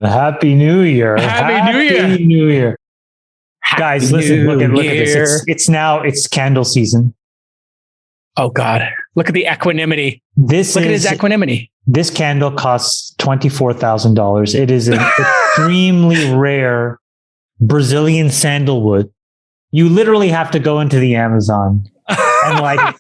Happy New Year. Happy New Year. New Year. Guys, listen, look at Year. this. It's candle season. Oh God. Look at the equanimity. Look at his equanimity. This candle costs $24,000. It is an extremely rare Brazilian sandalwood. You literally have to go into the Amazon and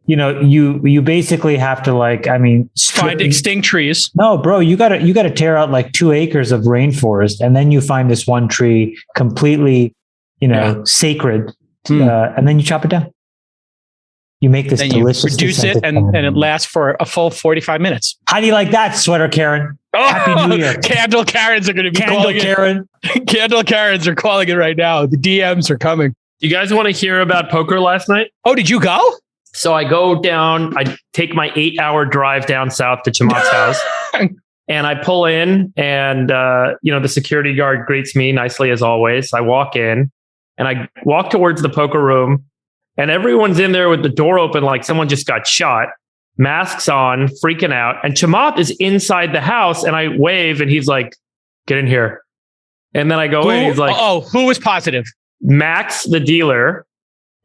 you basically have to find extinct trees. No, bro, you gotta tear out like 2 acres of rainforest, and then you find this one tree completely, sacred, and then you chop it down. You make this delicious. Reduce it, and it lasts for a full 45 minutes. How do you like that, Sweater Karen? Oh, Happy New Year. Candle Karens are going to be calling Karen. it. Candle Karens are calling it right now. The DMs are coming. You guys want to hear about poker last night? Oh, did you go? So I go down, I take my 8-hour drive down south to Chamath's house, and I pull in, and the security guard greets me nicely as always. I walk in, and I walk towards the poker room, and everyone's in there with the door open like someone just got shot, masks on, freaking out. And Chamath is inside the house, and I wave, and he's like, "Get in here." And then I go in, he's like, "Oh, who was positive?" Max, the dealer,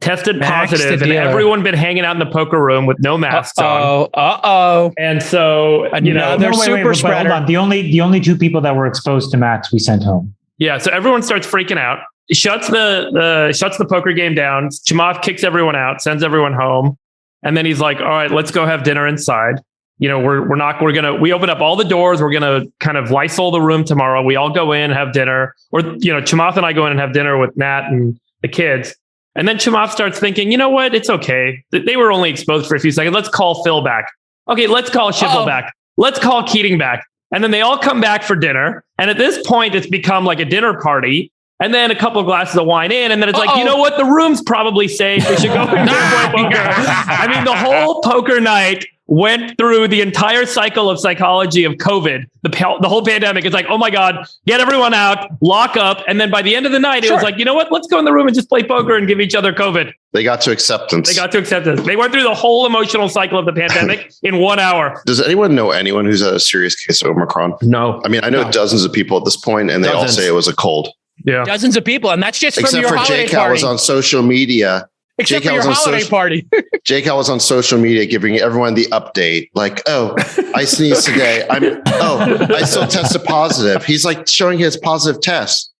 tested positive, and everyone been hanging out in the poker room with no masks on. And so, another super spreader. Hold on. The only 2 people that were exposed to Max, we sent home. Yeah. So everyone starts freaking out. Shuts the poker game down. Chamath kicks everyone out, sends everyone home. And then he's like, all right, let's go have dinner inside. We open up all the doors. We're going to kind of Lysol the room tomorrow. We all go in, have dinner, or, Chamath and I go in and have dinner with Nat and the kids. And then Chamath starts thinking, you know what? It's okay. They were only exposed for a few seconds. Let's call Phil back. Okay. Let's call Schiffel back. Let's call Keating back. And then they all come back for dinner. And at this point, it's become like a dinner party. And then a couple of glasses of wine in, and then it's like, you know what? The room's probably safe. We should go and play poker. I mean, the whole poker night went through the entire cycle of psychology of COVID, the whole pandemic. It's like, oh my God, get everyone out, lock up. And then by the end of the night, it was like, you know what? Let's go in the room and just play poker and give each other COVID. They got to acceptance. They went through the whole emotional cycle of the pandemic in 1 hour. Does anyone know anyone who's had a serious case of Omicron? No. I mean, I know dozens of people at this point, and they all say it was a cold. Yeah, dozens of people, and that's just from your holiday party. Except for Jake was on social media. Except for your holiday party. Jake was on social media giving everyone the update. Like, oh, I sneezed today. I still tested positive. He's like showing his positive test.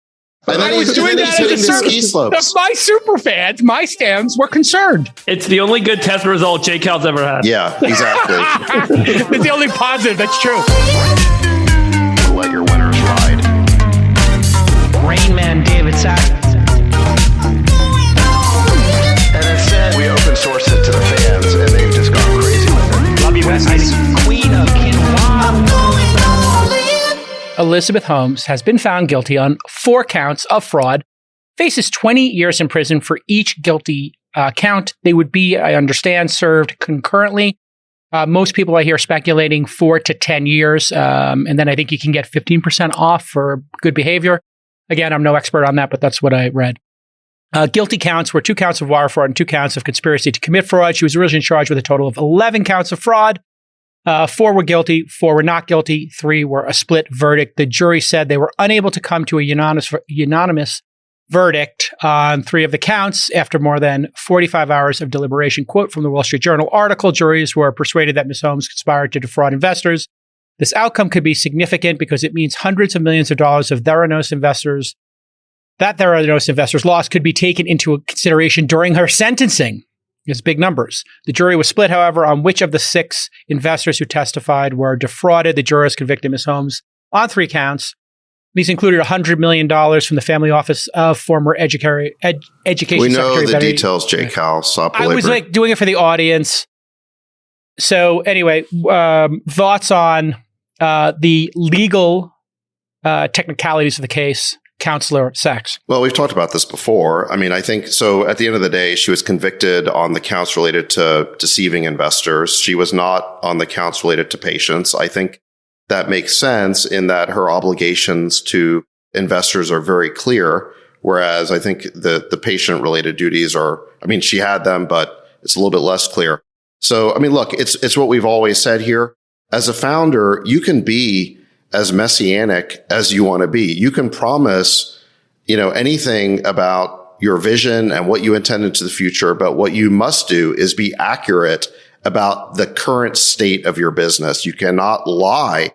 And then he's hitting the ski slopes. My super fans, my stands were concerned. It's the only good test result Jake Hal's ever had. Yeah, exactly. It's the only positive. That's true. Let your winners ride. Rain Man David Sack. And instead, we open sourced it to the fans, and they've just gone crazy with it. Love you, besties. Queen of Quinoa. Elizabeth Holmes has been found guilty on 4 counts of fraud, faces 20 years in prison for each guilty count. They would be, I understand, served concurrently. Most people I hear speculating 4 to 10 years, and then I think you can get 15% off for good behavior. Again, I'm no expert on that, but that's what I read. Guilty counts were 2 counts of wire fraud and 2 counts of conspiracy to commit fraud. She was originally charged with a total of 11 counts of fraud. 4 were guilty, 4 were not guilty, 3 were a split verdict. The jury said they were unable to come to a unanimous verdict on 3 of the counts after more than 45 hours of deliberation. Quote from the Wall Street Journal article, juries were persuaded that Ms. Holmes conspired to defraud investors. This outcome could be significant because it means hundreds of millions of dollars of Theranos investors' loss could be taken into consideration during her sentencing. It's big numbers. The jury was split, however, on which of the 6 investors who testified were defrauded. The jurors convicted Ms. Holmes on 3 counts. These included $100 million from the family office of former education secretary. We know the details, Jake Hal. I was like doing it for the audience. So anyway, thoughts on the legal technicalities of the case, Counselor Sachs. Well, we've talked about this before. I mean, I think so. At the end of the day, she was convicted on the counts related to deceiving investors. She was not on the counts related to patients. I think that makes sense in that her obligations to investors are very clear. Whereas I think the patient related duties are, I mean, she had them, but it's a little bit less clear. So, I mean, look, it's what we've always said here. As a founder, you can be as messianic as you want to be. You can promise, anything about your vision and what you intend into the future, but what you must do is be accurate about the current state of your business. You cannot lie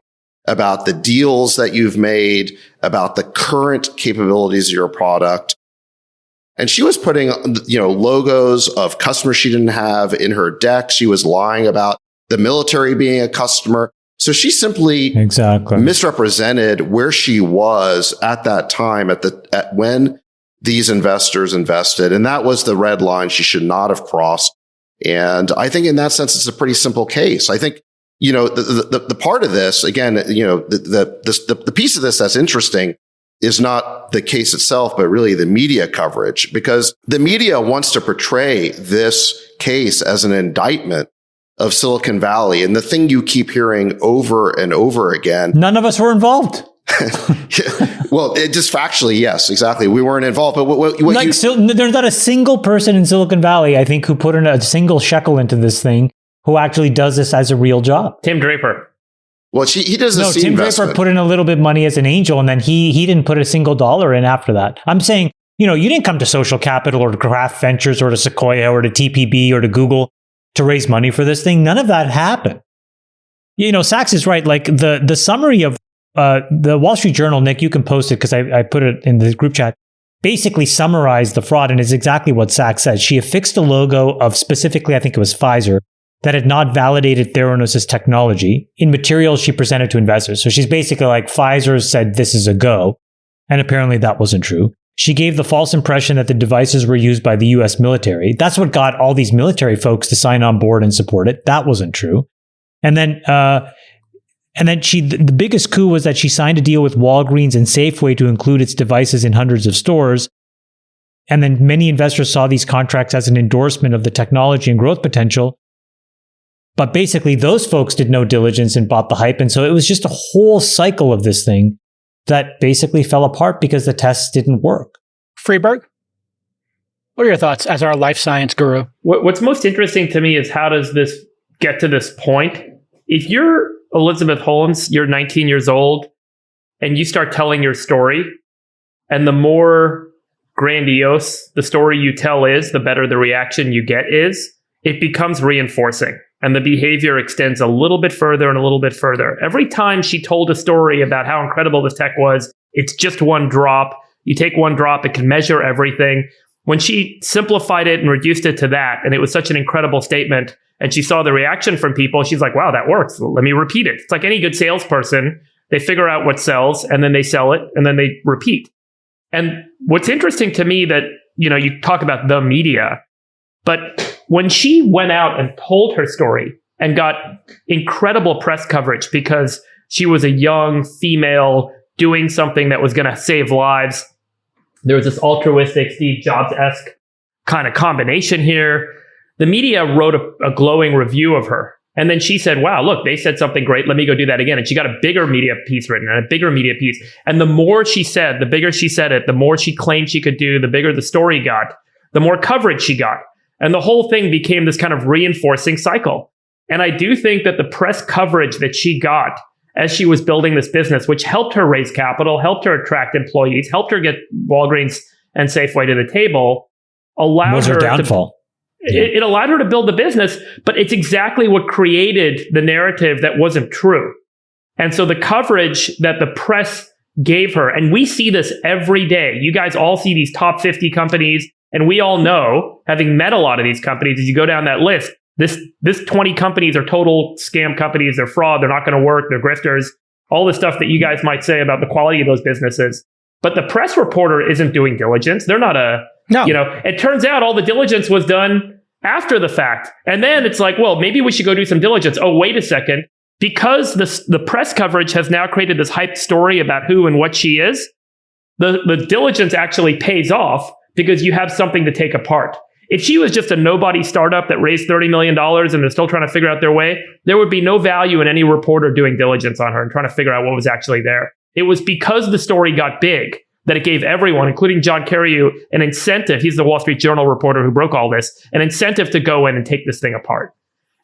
about the deals that you've made, about the current capabilities of your product. And she was putting, logos of customers she didn't have in her deck. She was lying about the military being a customer. So she simply misrepresented where she was at that time, at when these investors invested. And that was the red line she should not have crossed. And I think in that sense, it's a pretty simple case. I think, the part of this, again, the piece of this that's interesting is not the case itself, but really the media coverage, because the media wants to portray this case as an indictment of Silicon Valley. And the thing you keep hearing over and over again. None of us were involved. Well, it just factually, yes, exactly. We weren't involved. But there's not a single person in Silicon Valley, I think, who put in a single shekel into this thing, who actually does this as a real job. Tim Draper. Well, he does a seed Tim investment. Draper put in a little bit of money as an angel, and then he didn't put a single dollar in after that. I'm saying, you didn't come to Social Capital or to Craft Ventures or to Sequoia or to TPB or to Google to raise money for this thing. None of that happened. Sachs is right. Like the summary of the Wall Street Journal, Nick, you can post it because I put it in the group chat, basically summarized the fraud, and it's exactly what Sachs said. She affixed a logo of specifically, I think it was Pfizer, that had not validated Theranos' technology in materials she presented to investors. So she's basically like, Pfizer said this is a go. And apparently that wasn't true. She gave the false impression that the devices were used by the US military. That's what got all these military folks to sign on board and support it. That wasn't true. And then the biggest coup was that she signed a deal with Walgreens and Safeway to include its devices in hundreds of stores. And then many investors saw these contracts as an endorsement of the technology and growth potential. But basically, those folks did no diligence and bought the hype. And so it was just a whole cycle of this thing that basically fell apart because the tests didn't work. Freeberg, what are your thoughts as our life science guru? What's most interesting to me is how does this get to this point? If you're Elizabeth Holmes, you're 19 years old, and you start telling your story, and the more grandiose the story you tell is, the better the reaction you get is, it becomes reinforcing. And the behavior extends a little bit further and a little bit further. Every time she told a story about how incredible this tech was, it's just one drop. You take one drop, it can measure everything. When she simplified it and reduced it to that, and it was such an incredible statement, and she saw the reaction from people, she's like, wow, that works. Let me repeat it. It's like any good salesperson. They figure out what sells, and then they sell it, and then they repeat. And what's interesting to me that, you talk about the media, but when she went out and told her story and got incredible press coverage because she was a young female doing something that was going to save lives, there was this altruistic Steve Jobs-esque kind of combination here. The media wrote a glowing review of her. And then she said, wow, look, they said something great. Let me go do that again. And she got a bigger media piece written and a bigger media piece. And the more she said, the bigger she said it, the more she claimed she could do, the bigger the story got, the more coverage she got. And the whole thing became this kind of reinforcing cycle. And I do think that the press coverage that she got as she was building this business, which helped her raise capital, helped her attract employees, helped her get Walgreens and Safeway to the table, allowed her downfall. It allowed her to build the business, but it's exactly what created the narrative that wasn't true. And so the coverage that the press gave her, and we see this every day. You guys all see these top 50 companies. And we all know, having met a lot of these companies, as you go down that list, this 20 companies are total scam companies. They're fraud. They're not going to work. They're grifters. All the stuff that you guys might say about the quality of those businesses. But the press reporter isn't doing diligence. They're not it turns out all the diligence was done after the fact. And then it's like, well, maybe we should go do some diligence. Oh, wait a second. Because the press coverage has now created this hyped story about who and what she is, the diligence actually pays off. Because you have something to take apart. If she was just a nobody startup that raised $30 million and they're still trying to figure out their way, there would be no value in any reporter doing diligence on her and trying to figure out what was actually there. It was because the story got big that it gave everyone, including John Carreyrou, an incentive. He's the Wall Street Journal reporter who broke all this, an incentive to go in and take this thing apart.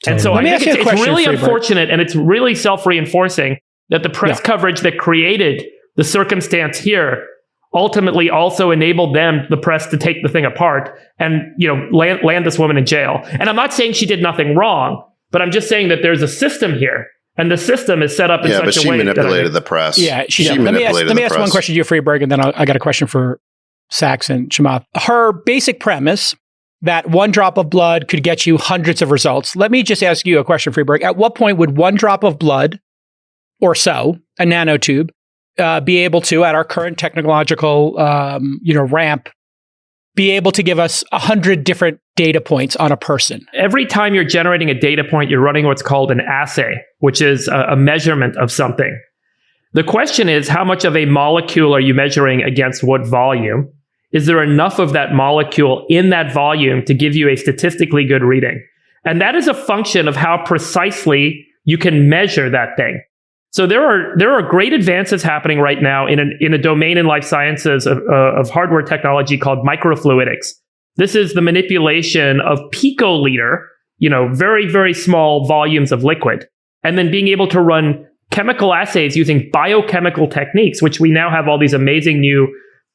And so I think it's really unfortunate and it's really self-reinforcing that the press coverage that created the circumstance here ultimately also enabled the press, to take the thing apart and, land this woman in jail. And I'm not saying she did nothing wrong, but I'm just saying that there's a system here. And the system is set up in such a way. Yeah, but she manipulated the press. Yeah, she manipulated Let me ask one question to you, Freeberg, and then I got a question for Sachs and Chamath. Her basic premise that one drop of blood could get you hundreds of results. Let me just ask you a question, Freeberg. At what point would one drop of blood or so, a nanotube, be able to, at our current technological ramp, be able to give us 100 different data points on a person? Every time you're generating a data point, you're running what's called an assay, which is a measurement of something. The question is, how much of a molecule are you measuring against what volume? Is there enough of that molecule in that volume to give you a statistically good reading? And that is a function of how precisely you can measure that thing. So there are great advances happening right now in a domain in life sciences of hardware technology called microfluidics. This is the manipulation of picoliter, very, very small volumes of liquid, and then being able to run chemical assays using biochemical techniques, which we now have all these amazing new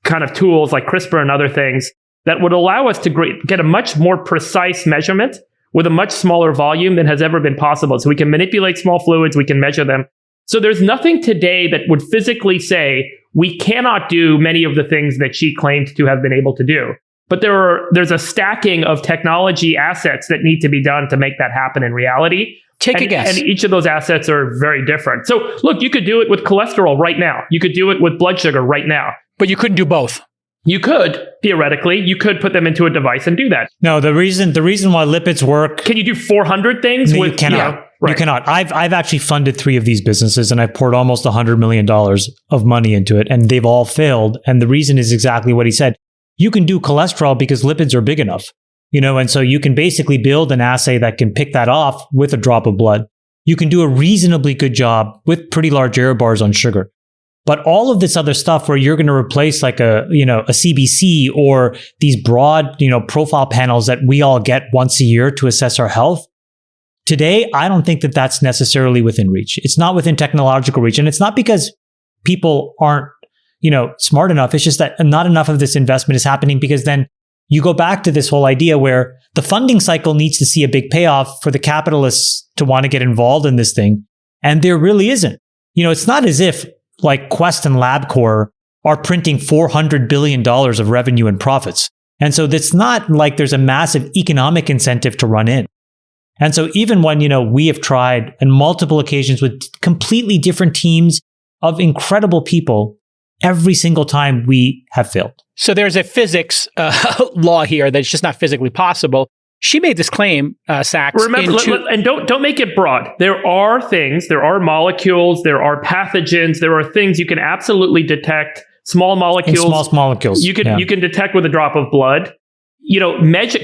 kind of tools like CRISPR and other things that would allow us to get a much more precise measurement with a much smaller volume than has ever been possible. So we can manipulate small fluids, we can measure them. So there's nothing today that would physically say we cannot do many of the things that she claimed to have been able to do. But there's a stacking of technology assets that need to be done to make that happen in reality. Take a guess. And each of those assets are very different. So look, you could do it with cholesterol right now. You could do it with blood sugar right now. But you couldn't do both. You could, theoretically, you could put them into a device and do that. No, the reason why lipids work. Can you do 400 things? No, you cannot. Right. You cannot. I've actually funded 3 of these businesses, and I've poured almost $100 million of money into it, and they've all failed. And the reason is exactly what he said. You can do cholesterol because lipids are big enough, and so you can basically build an assay that can pick that off with a drop of blood. You can do a reasonably good job with pretty large error bars on sugar. But all of this other stuff where you're going to replace like a CBC or these broad, profile panels that we all get once a year to assess our health. Today, I don't think that that's necessarily within reach. It's not within technological reach. And it's not because people aren't, smart enough. It's just that not enough of this investment is happening, because then you go back to this whole idea where the funding cycle needs to see a big payoff for the capitalists to want to get involved in this thing. And there really isn't. It's not as if like Quest and LabCorp are printing $400 billion of revenue and profits. And so it's not like there's a massive economic incentive to run in. And so even when, we have tried on multiple occasions with completely different teams of incredible people, every single time we have failed. So there's a physics law here that's just not physically possible. She made this claim, Sachs. Remember, and don't make it broad. There are things, there are molecules, there are pathogens, there are things you can absolutely detect. Small molecules. Small molecules. You can detect with a drop of blood.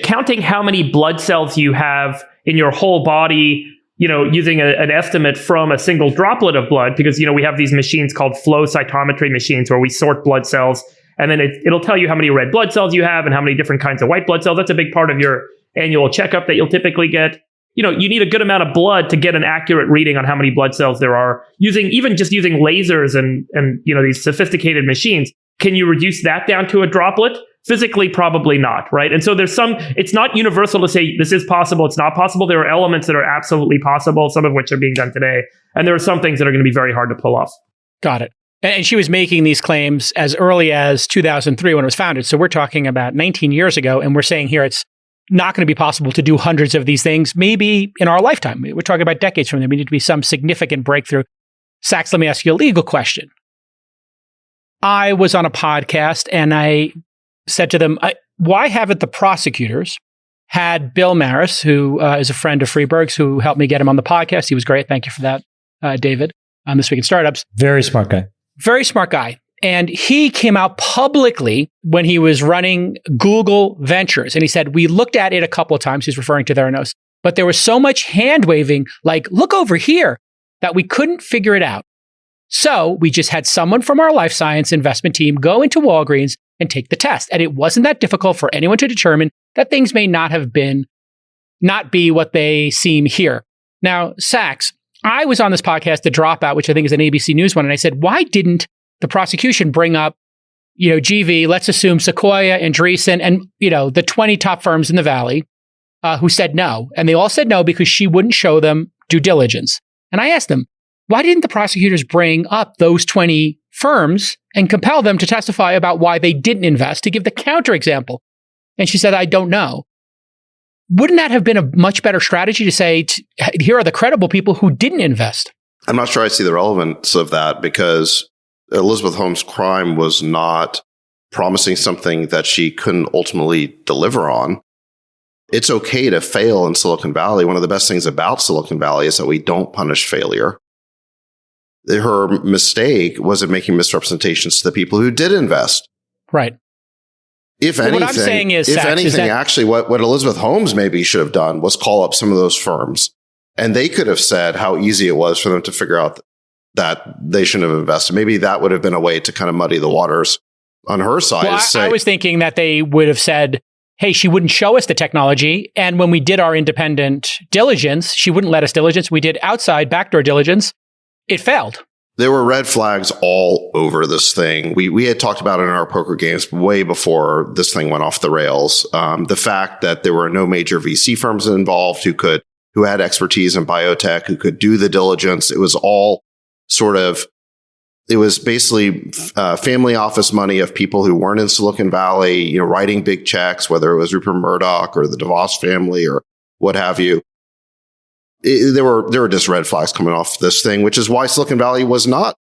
Counting how many blood cells you have in your whole body, using an estimate from a single droplet of blood, because we have these machines called flow cytometry machines where we sort blood cells, and then it'll tell you how many red blood cells you have and how many different kinds of white blood cells. That's a big part of your annual checkup that you'll typically get. You need a good amount of blood to get an accurate reading on how many blood cells there are. Using lasers and these sophisticated machines, can you reduce that down to a droplet? Physically, probably not, right? And so it's not universal to say this is possible, it's not possible. There are elements that are absolutely possible, some of which are being done today. And there are some things that are going to be very hard to pull off. Got it. And she was making these claims as early as 2003 when it was founded. So we're talking about 19 years ago, and we're saying here it's not going to be possible to do hundreds of these things, maybe in our lifetime. We're talking about decades from now. We need to be some significant breakthrough. Sachs, let me ask you a legal question. I was on a podcast and I said to them, why haven't the prosecutors had Bill Maris, who is a friend of Freeberg's, who helped me get him on the podcast? He was great. Thank you for that, David, on This Week in Startups. Very smart guy. Very smart guy. And he came out publicly when he was running Google Ventures. And he said, we looked at it a couple of times. He's referring to Theranos. But there was so much hand waving, like, look over here, that we couldn't figure it out. So we just had someone from our life science investment team go into Walgreens and take the test. And it wasn't that difficult for anyone to determine that things may not be what they seem here. Now, Sachs, I was on this podcast, The Dropout, which I think is an ABC News one, and I said, why didn't the prosecution bring up, GV, let's assume Sequoia, Andreessen, and, the 20 top firms in the Valley who said no. And they all said no because she wouldn't show them due diligence. And I asked them, why didn't the prosecutors bring up those 20 firms and compel them to testify about why they didn't invest, to give the counterexample? And she said, I don't know. Wouldn't that have been a much better strategy to say, here are the credible people who didn't invest? I'm not sure I see the relevance of that, because Elizabeth Holmes' crime was not promising something that she couldn't ultimately deliver on. It's okay to fail in Silicon Valley. One of the best things about Silicon Valley is that we don't punish failure. Her mistake wasn't making misrepresentations to the people who did invest. Right. If anything, what I'm saying is, actually, what Elizabeth Holmes maybe should have done was call up some of those firms, and they could have said how easy it was for them to figure out that they shouldn't have invested. Maybe that would have been a way to kind of muddy the waters on her side. Well, I was thinking that they would have said, hey, she wouldn't show us the technology, and when we did our independent diligence, she wouldn't let us diligence. We did outside backdoor diligence. It failed. There were red flags all over this thing. We had talked about it in our poker games way before this thing went off the rails. The fact that there were no major VC firms involved who had expertise in biotech, who could do the diligence. It was all it was basically family office money of people who weren't in Silicon Valley, writing big checks, whether it was Rupert Murdoch or the DeVos family or what have you. There were just red flags coming off this thing, which is why Silicon Valley was not,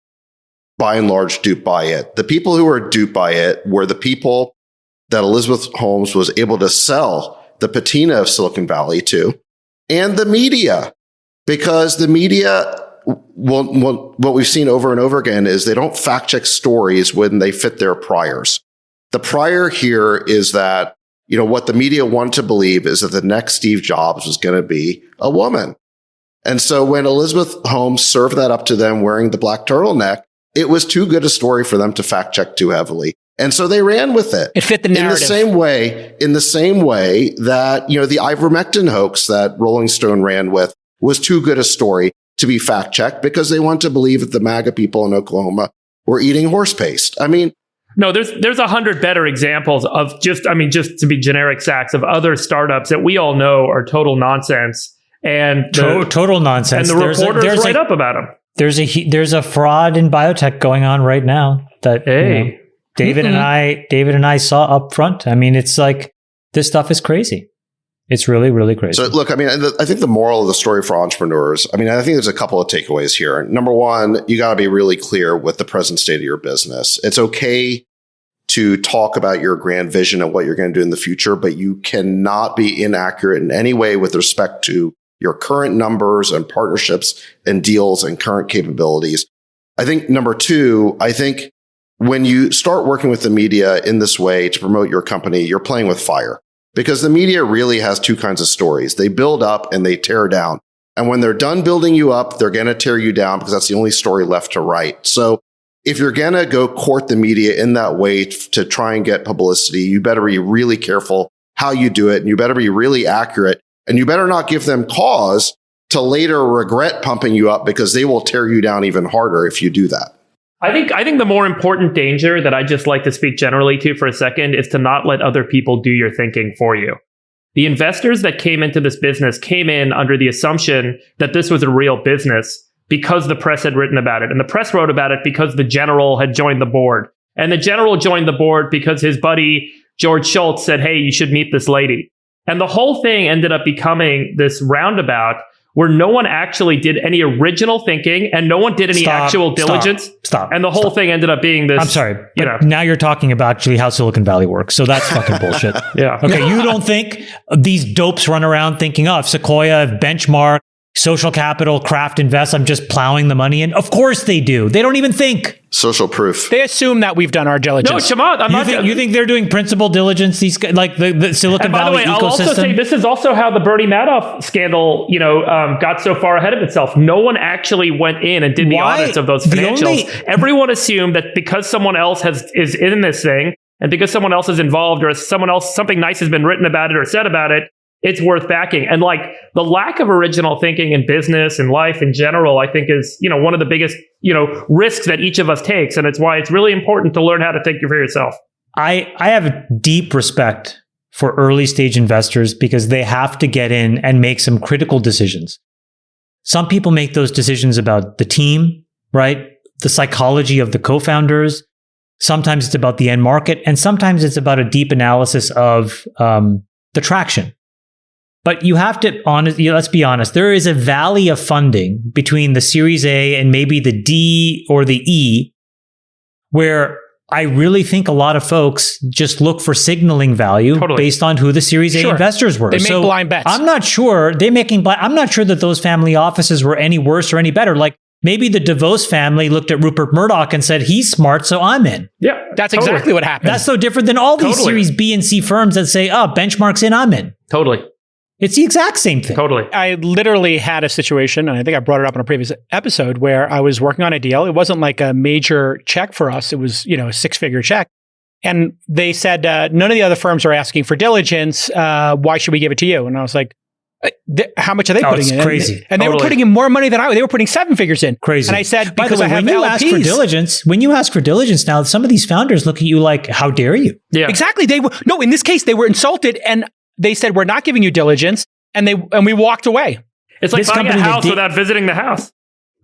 by and large, duped by it. The people who were duped by it were the people that Elizabeth Holmes was able to sell the patina of Silicon Valley to, and the media. Because the media, what we've seen over and over again is they don't fact check stories when they fit their priors. The prior here is that, what the media want to believe is that the next Steve Jobs was going to be a woman. And so when Elizabeth Holmes served that up to them wearing the black turtleneck, it was too good a story for them to fact check too heavily. And so they ran with it. It fit the narrative. In the same way that, the ivermectin hoax that Rolling Stone ran with was too good a story to be fact checked because they want to believe that the MAGA people in Oklahoma were eating horse paste. I mean, no, there's 100 better examples of just to be generic Sachs, of other startups that we all know are total nonsense. And total nonsense. And the reporters write up about them. There's a fraud in biotech going on right now that David and I saw up front. I mean, it's like, this stuff is crazy. It's really, really crazy. So look, I mean, I think the moral of the story for entrepreneurs, I think there's a couple of takeaways here. Number one, you got to be really clear with the present state of your business. It's okay to talk about your grand vision and what you're going to do in the future, but you cannot be inaccurate in any way with respect to your current numbers and partnerships and deals and current capabilities. I think number two, when you start working with the media in this way to promote your company, you're playing with fire, because the media really has two kinds of stories. They build up and they tear down. And when they're done building you up, they're going to tear you down because that's the only story left to write. So if you're going to go court the media in that way to try and get publicity, you better be really careful how you do it. And you better be really accurate. And you better not give them cause to later regret pumping you up, because they will tear you down even harder if you do that. I think the more important danger that I just like to speak generally to for a second is to not let other people do your thinking for you. The investors that came into this business came in under the assumption that this was a real business because the press had written about it. And the press wrote about it because the general had joined the board. And the general joined the board because his buddy, George Shultz, said, hey, you should meet this lady. And the whole thing ended up becoming this roundabout where no one actually did any original thinking and no one did any actual diligence. Stop. And the whole thing ended up being this. I'm sorry. Now you're talking about actually how Silicon Valley works. So that's fucking bullshit. Yeah. Okay. You don't think these dopes run around thinking, if Sequoia, if Benchmark, Social Capital, Kraft Invest, I'm just plowing the money in? Of course they do. They don't even think. Social proof. They assume that we've done our diligence. No, Chamath, you think they're doing principal diligence? These like the Silicon Valley ecosystem. I'll also say this is also how the Bernie Madoff scandal, got so far ahead of itself. No one actually went in and did the audits of those financials. Everyone assumed that because someone else is in this thing and because someone else is involved or something nice has been written about it or said about it, it's worth backing. And like the lack of original thinking in business and life in general, I think is, one of the biggest, risks that each of us takes. And it's why it's really important to learn how to think for yourself. I have a deep respect for early stage investors because they have to get in and make some critical decisions. Some people make those decisions about the team, right? The psychology of the co-founders. Sometimes it's about the end market, and sometimes it's about a deep analysis of the traction. But you have to, let's be honest, there is a valley of funding between the Series A and maybe the D or the E, where I really think a lot of folks just look for signaling value based on who the Series A investors were. They make blind bets. I'm not sure I'm not sure that those family offices were any worse or any better. Like maybe the DeVos family looked at Rupert Murdoch and said, he's smart, so I'm in. Yeah, that's exactly what happened. That's so different than all these Series B and C firms that say, benchmark's in, I'm in. Totally. It's the exact same thing. Totally. I literally had a situation, and I think I brought it up in a previous episode, where I was working on a deal. It wasn't like a major check for us. It was, a 6-figure check. And they said, none of the other firms are asking for diligence. Why should we give it to you? And I was like, how much are they putting in? Crazy. And they were putting in more money than I was. They were putting 7 figures in. Crazy. And I said, by the way, when you ask for diligence now, some of these founders look at you like, how dare you? Yeah. Exactly. In this case, they were insulted, and they said, we're not giving you diligence. And we walked away. It's like buying a house without visiting the house.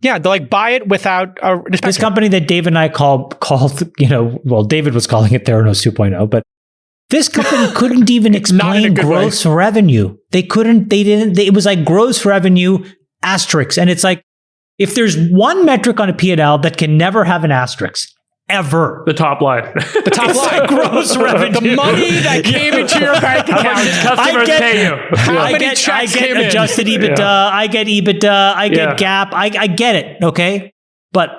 Yeah, they buy it without a inspection. This company that Dave and I called, David was calling it Theranos 2.0, but this company couldn't even explain gross revenue. It was like gross revenue asterisk. And it's like, if there's one metric on a P&L that can never have an asterisk, ever. The top line. The top line. Gross revenue. The money that came into your bank account. How much did customers pay you? How many checks came in? Adjusted EBITDA. I get EBITDA. I get GAAP. I get it. Okay. But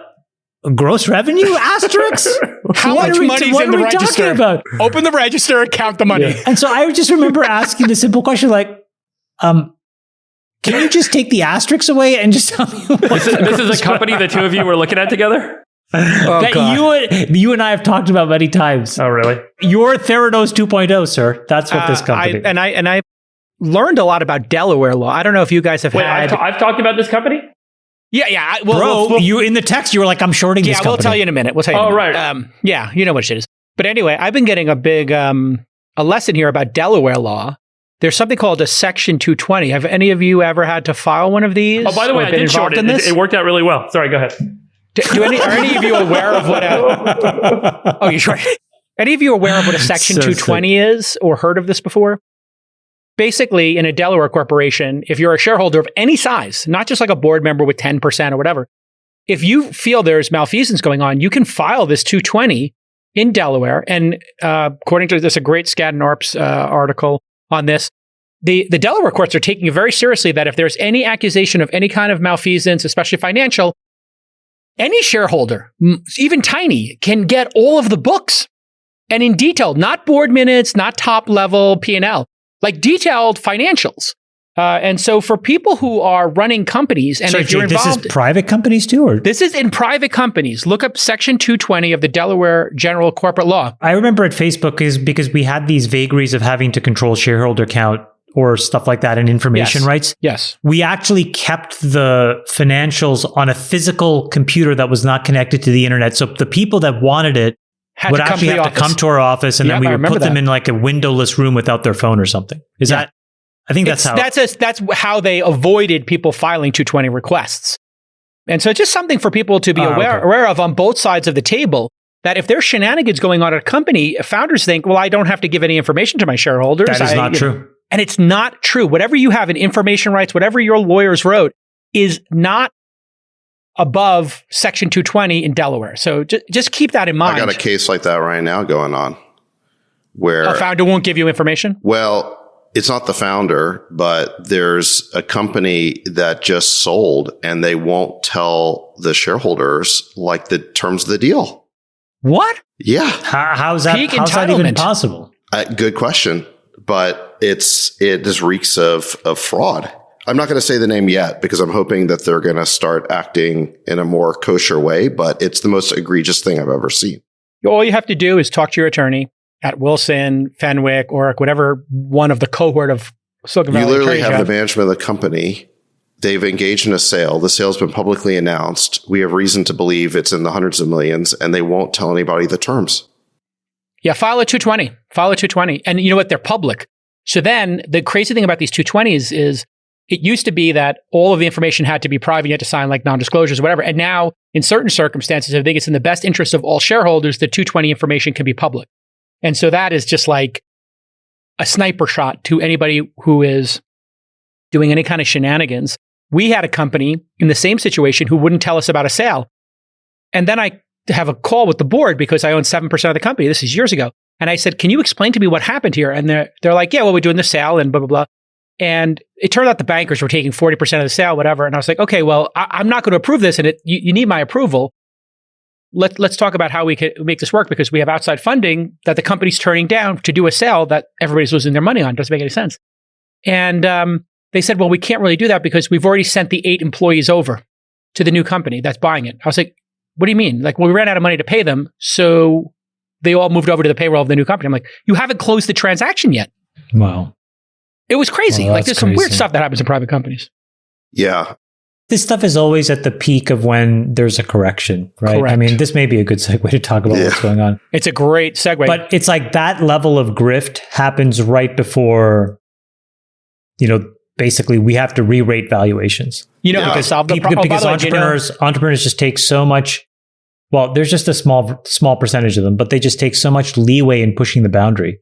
gross revenue asterisks? How much money's in the register? About? Open the register and count the money. Yeah. And so I just remember asking the simple question like, can you just take the asterisks away and just tell me what this is a company the two of you were looking at together? That you and I have talked about many times. Oh, really? You're Theranos 2.0, sir. That's what this company. I learned a lot about Delaware law. I don't know if you guys have had. I've talked about this company. Yeah. You in the text, you were like, I'm shorting this company. We'll tell you in a minute. Right. Yeah, you know what it is. But anyway, I've been getting a big a lesson here about Delaware law. There's something called a Section 220. Have any of you ever had to file one of these? Oh, by the way, I did short it. It worked out really well. Sorry, go ahead. Are any of you aware of what any of you aware of what a Section 220 is, or heard of this before? Basically, in a Delaware corporation, if you're a shareholder of any size, not just like a board member with 10% or whatever, if you feel there's malfeasance going on, you can file this 220 in Delaware. And according to this, a great Skadden Arps article on this, the Delaware courts are taking it very seriously that if there's any accusation of any kind of malfeasance, especially financial, any shareholder, even tiny, can get all of the books and in detail, not board minutes, not top level P&L, like detailed financials. And so for people who are running companies, and if you're involved, this is private companies too, or this is in private companies. Look up Section 220 of the Delaware General Corporate Law. I remember at Facebook because we had these vagaries of having to control shareholder count or stuff like that and information rights. Yes. We actually kept the financials on a physical computer that was not connected to the internet. So the people that wanted it would actually have to come to our office, and then we would put them in like a windowless room without their phone or something. I think that's how they avoided people filing 220 requests. And so it's just something for people to be aware of on both sides of the table, that if there's shenanigans going on at a company, founders think, well, I don't have to give any information to my shareholders. That is not true. And it's not true. Whatever you have in information rights, whatever your lawyers wrote, is not above Section 220 in Delaware. So just keep that in mind. I got a case like that right now going on where a founder won't give you information? Well, it's not the founder, but there's a company that just sold and they won't tell the shareholders like the terms of the deal. What? Yeah. How's that even possible? Good question. But it just reeks of fraud. I'm not going to say the name yet because I'm hoping that they're going to start acting in a more kosher way, but it's the most egregious thing I've ever seen. All you have to do is talk to your attorney at Wilson, Fenwick, or whatever one of the cohort of Silicon You Valley literally attorney have job. the management of the company. They've engaged in a sale. The sale's been publicly announced. We have reason to believe it's in the hundreds of millions, and they won't tell anybody the terms. Yeah, file a 220. File a 220. And you know what? They're public. So then the crazy thing about these 220s is it used to be that all of the information had to be private. You had to sign like non-disclosures or whatever. And now, in certain circumstances, I think it's in the best interest of all shareholders, the 220 information can be public. And so that is just like a sniper shot to anybody who is doing any kind of shenanigans. We had a company in the same situation who wouldn't tell us about a sale. And then I have a call with the board because I own 7% of the company. This is years ago. And I said, can you explain to me what happened here? And they're like, yeah, well, we're doing the sale and blah, blah, blah. And it turned out the bankers were taking 40% of the sale, whatever. And I was like, okay, well, I'm not going to approve this. And you need my approval. Let's talk about how we can make this work because we have outside funding that the company's turning down to do a sale that everybody's losing their money on. Doesn't make any sense. And they said, well, we can't really do that because we've already sent the 8 employees over to the new company that's buying it. I was like, what do you mean? Like, well, we ran out of money to pay them. So they all moved over to the payroll of the new company. I'm like, you haven't closed the transaction yet. Wow. It was crazy. Well, like there's some weird crazy. stuff that happens in private companies. Yeah. This stuff is always at the peak of when there's a correction, right? Correct. I mean, this may be a good segue to talk about what's going on. It's a great segue. But it's like that level of grift happens right before, basically we have to re-rate valuations. you know, we can solve the problem. Because entrepreneurs just take so much. Well, there's just a small percentage of them, but they just take so much leeway in pushing the boundary.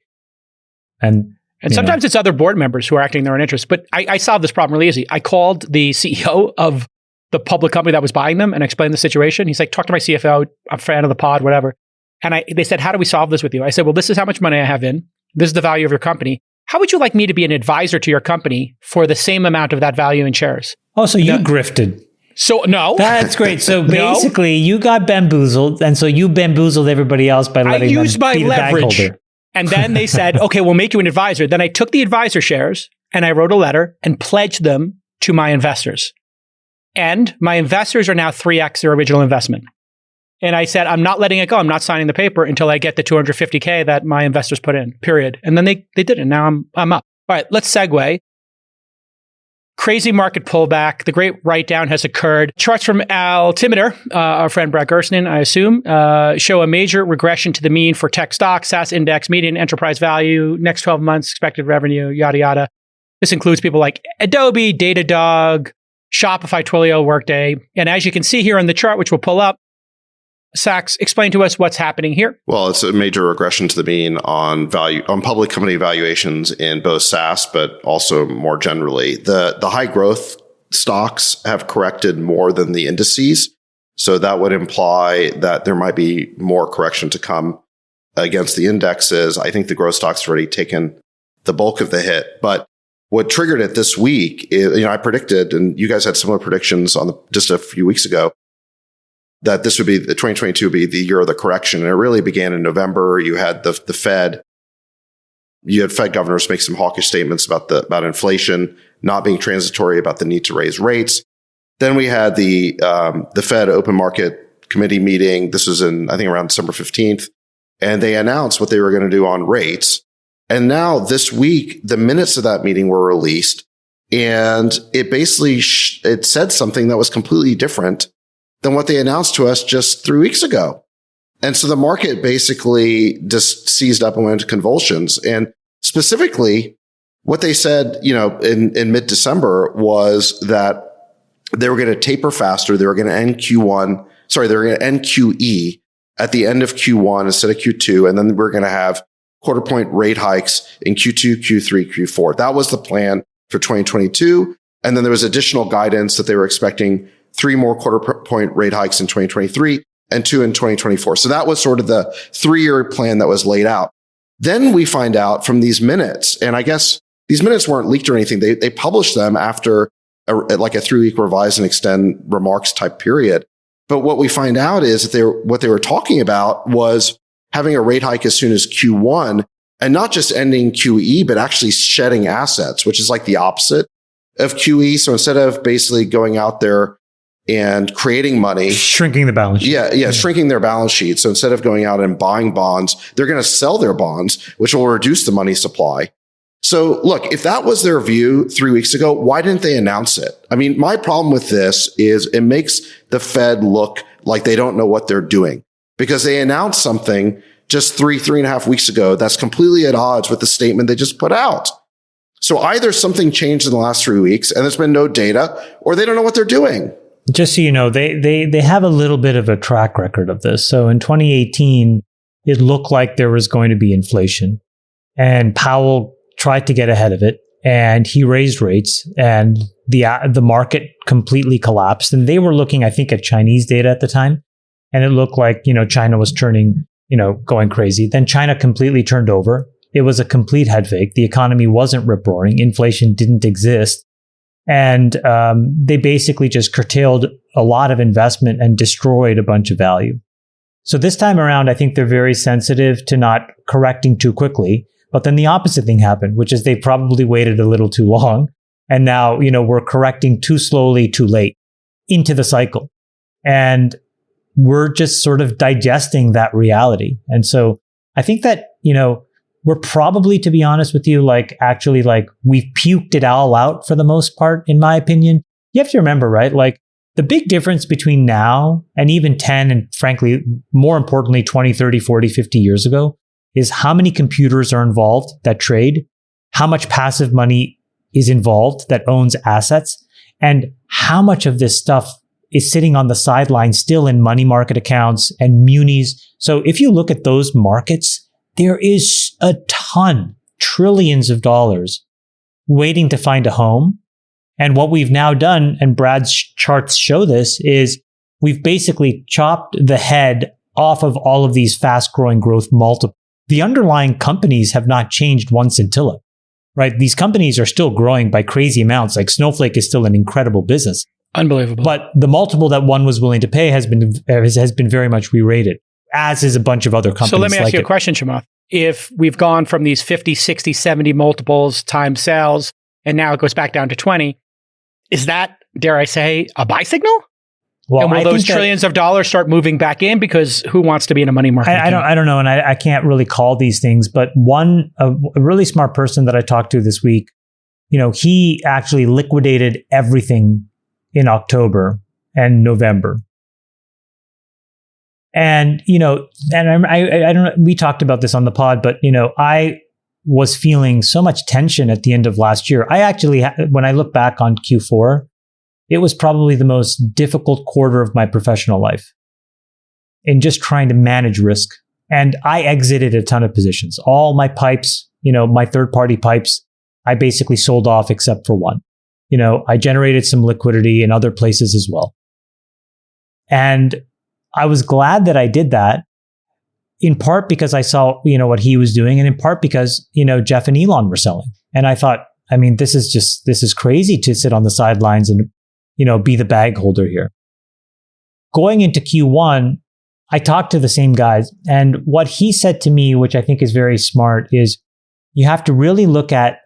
And sometimes it's other board members who are acting in their own interest. But I solved this problem really easy. I called the CEO of the public company that was buying them and explained the situation. He's like, talk to my CFO. I'm a fan of the pod, whatever. And they said, how do we solve this with you? I said, well, this is how much money I have in. This is the value of your company. How would you like me to be an advisor to your company for the same amount of that value in shares? Oh, so you grifted. So, no. That's great. So basically, you got bamboozled, and so you bamboozled everybody else by letting them be the bag holder. And then they said, okay, we'll make you an advisor. Then I took the advisor shares and I wrote a letter and pledged them to my investors. And my investors are now 3x their original investment. And I said, I'm not letting it go. I'm not signing the paper until I get the $250K that my investors put in, period. And then they did it. Now I'm up. All right, let's segue. Crazy market pullback. The great write-down has occurred. Charts from Altimeter, our friend Brad Gerstner, I assume, show a major regression to the mean for tech stocks, SaaS index, median enterprise value, next 12 months, expected revenue, yada, yada. This includes people like Adobe, Datadog, Shopify, Twilio, Workday. And as you can see here on the chart, which we'll pull up, Sachs, explain to us what's happening here. Well, it's a major regression to the mean on public company valuations in both SaaS, but also more generally. The high growth stocks have corrected more than the indices. So that would imply that there might be more correction to come against the indexes. I think the growth stocks have already taken the bulk of the hit. But what triggered it this week is, I predicted, and you guys had similar predictions just a few weeks ago, that this would be 2022 would be the year of the correction. And it really began in November. You had the Fed. You had Fed governors make some hawkish statements about inflation not being transitory, about the need to raise rates. Then we had the Fed Open Market Committee meeting. This was I think around December 15th. And they announced what they were going to do on rates. And now this week, the minutes of that meeting were released. And it basically, it said something that was completely different than what they announced to us just 3 weeks ago. And so the market basically just seized up and went into convulsions. And specifically, what they said, in mid-December was that they were going to taper faster. They were going to end they were going to end QE at the end of Q1 instead of Q2. And then we're going to have quarter point rate hikes in Q2, Q3, Q4. That was the plan for 2022. And then there was additional guidance that they were expecting 3 more quarter point rate hikes in 2023 and 2 in 2024. So that was sort of the 3-year plan that was laid out. Then we find out from these minutes, and I guess these minutes weren't leaked or anything. They published them after a 3-week revise and extend remarks type period. But what we find out is that what they were talking about was having a rate hike as soon as Q1 and not just ending QE, but actually shedding assets, which is like the opposite of QE. So instead of basically going out there and creating money, shrinking the balance sheet. Yeah, shrinking their balance sheet. So instead of going out and buying bonds, they're going to sell their bonds, which will reduce the money supply. So look, if that was their view 3 weeks ago, why didn't they announce it? I mean, my problem with this is it makes the Fed look like they don't know what they're doing because they announced something just three and a half weeks ago that's completely at odds with the statement they just put out. So either something changed in the last 3 weeks and there's been no data, or they don't know what they're doing. Just so you know, they have a little bit of a track record of this. So in 2018, it looked like there was going to be inflation, and Powell tried to get ahead of it, and he raised rates, and the market completely collapsed. And they were looking, I think, at Chinese data at the time, and it looked like, China was turning, going crazy. Then China completely turned over. It was a complete head fake. The economy wasn't rip-roaring. Inflation didn't exist. And they basically just curtailed a lot of investment and destroyed a bunch of value. So this time around, I think they're very sensitive to not correcting too quickly. But then the opposite thing happened, which is they probably waited a little too long. And now, we're correcting too slowly, too late into the cycle. And we're just sort of digesting that reality. And so I think that, we're probably, to be honest with you, we've puked it all out for the most part, in my opinion. You have to remember, right? Like the big difference between now and even 10 and frankly, more importantly, 20, 30, 40, 50 years ago is how many computers are involved that trade, how much passive money is involved that owns assets, and how much of this stuff is sitting on the sidelines still in money market accounts and munis. So if you look at those markets, there is a ton, trillions of dollars waiting to find a home. And what we've now done, and Brad's charts show this, is we've basically chopped the head off of all of these fast-growing growth multiples. The underlying companies have not changed one scintilla, right? These companies are still growing by crazy amounts. Like Snowflake is still an incredible business. Unbelievable. But the multiple that one was willing to pay has been very much re-rated, as is a bunch of other companies. So let me ask you a question, Chamath. If we've gone from these 50, 60, 70 multiples times sales, and now it goes back down to 20, is that, dare I say, a buy signal? Well, and will those trillions of dollars start moving back in? Because who wants to be in a money market? I don't know. And I can't really call these things. But a really smart person that I talked to this week, he actually liquidated everything in October and November. And, and I don't know, we talked about this on the pod, but, I was feeling so much tension at the end of last year. I actually, when I look back on Q4, it was probably the most difficult quarter of my professional life in just trying to manage risk. And I exited a ton of positions. All my pipes, my third-party pipes, I basically sold off except for one. I generated some liquidity in other places as well. And I was glad that I did that, in part because I saw, what he was doing, and in part because, Jeff and Elon were selling. And I thought, I mean, this is crazy to sit on the sidelines and, be the bag holder here. Going into Q1, I talked to the same guys, and what he said to me, which I think is very smart, is you have to really look at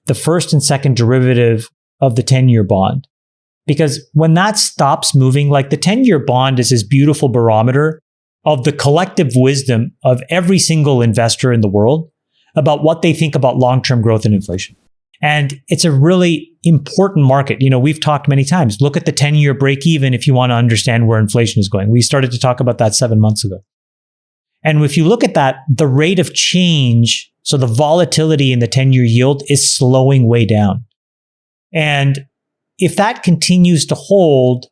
the first and second derivative of the 10-year bond. Because when that stops moving, like the 10-year bond is this beautiful barometer of the collective wisdom of every single investor in the world about what they think about long-term growth and inflation. And it's a really important market. We've talked many times. Look at the 10-year break even if you want to understand where inflation is going. We started to talk about that 7 months ago. And if you look at that, the rate of change, so the volatility in the 10-year yield is slowing way down. And if that continues to hold,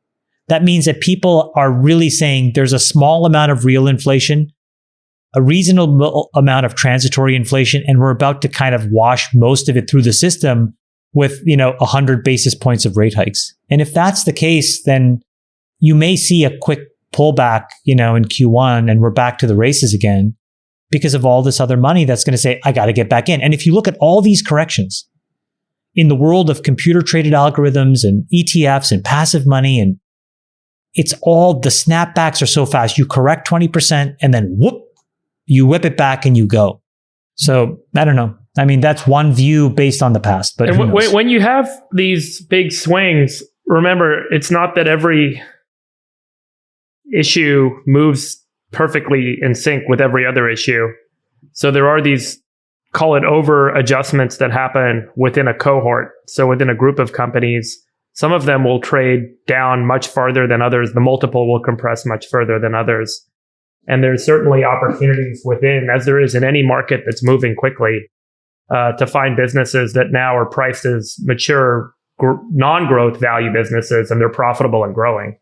that means that people are really saying there's a small amount of real inflation, a reasonable amount of transitory inflation, and we're about to kind of wash most of it through the system with, 100 basis points of rate hikes. And if that's the case, then you may see a quick pullback, in Q1, and we're back to the races again because of all this other money that's going to say, I got to get back in. And if you look at all these corrections in the world of computer traded algorithms and ETFs and passive money, and it's all, the snapbacks are so fast. You correct 20% and then whoop, you whip it back and you go. So I don't know. I mean, that's one view based on the past. But and when you have these big swings, remember, it's not that every issue moves perfectly in sync with every other issue. So there are these call it over adjustments that happen within a cohort. So within a group of companies, some of them will trade down much farther than others. The multiple will compress much further than others. And there's certainly opportunities within, as there is in any market that's moving quickly, to find businesses that now are priced as mature, non-growth value businesses, and they're profitable and growing.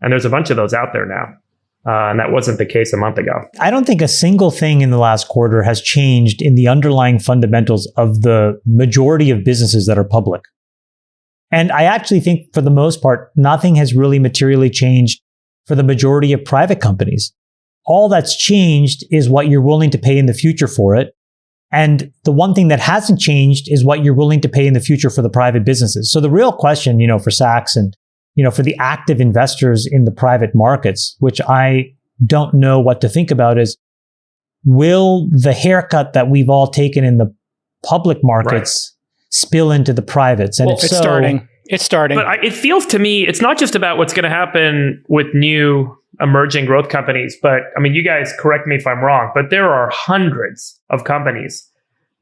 And there's a bunch of those out there now. And that wasn't the case a month ago. I don't think a single thing in the last quarter has changed in the underlying fundamentals of the majority of businesses that are public. And I actually think for the most part, nothing has really materially changed for the majority of private companies. All that's changed is what you're willing to pay in the future for it. And the one thing that hasn't changed is what you're willing to pay in the future for the private businesses. So the real question, for Sachs and, for the active investors in the private markets, which I don't know what to think about, is will the haircut that we've all taken in the public markets spill into the privates? And it's starting. It's starting. But it feels to me, it's not just about what's going to happen with new emerging growth companies. But I mean, you guys correct me if I'm wrong, but there are hundreds of companies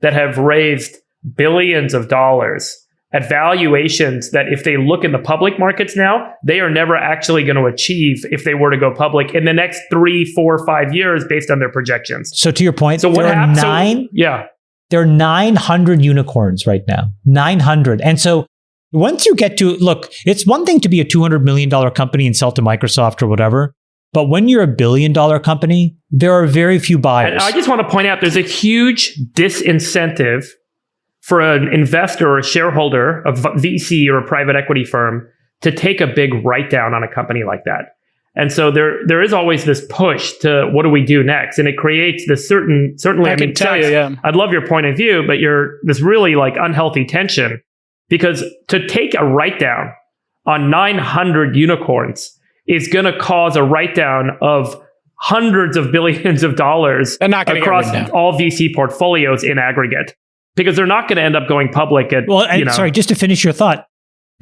that have raised billions of dollars at valuations that if they look in the public markets now, they are never actually going to achieve if they were to go public in the next 3, 4, 5 years based on their projections. So to your point, so there are 900 unicorns right now. 900. And so once you get to, look, it's one thing to be a $200 million company and sell to Microsoft or whatever. But when you're a $1 billion company, there are very few buyers. And I just want to point out there's a huge disincentive for an investor or a shareholder, a VC or a private equity firm, to take a big write down on a company like that. And so there is always this push to what do we do next? And it creates this certainly, I can tell you, yeah. I'd love your point of view, but this really like unhealthy tension, because to take a write down on 900 unicorns is going to cause a write down of hundreds of billions of dollars across all VC portfolios in aggregate. Because they're not going to end up going public at, sorry, just to finish your thought,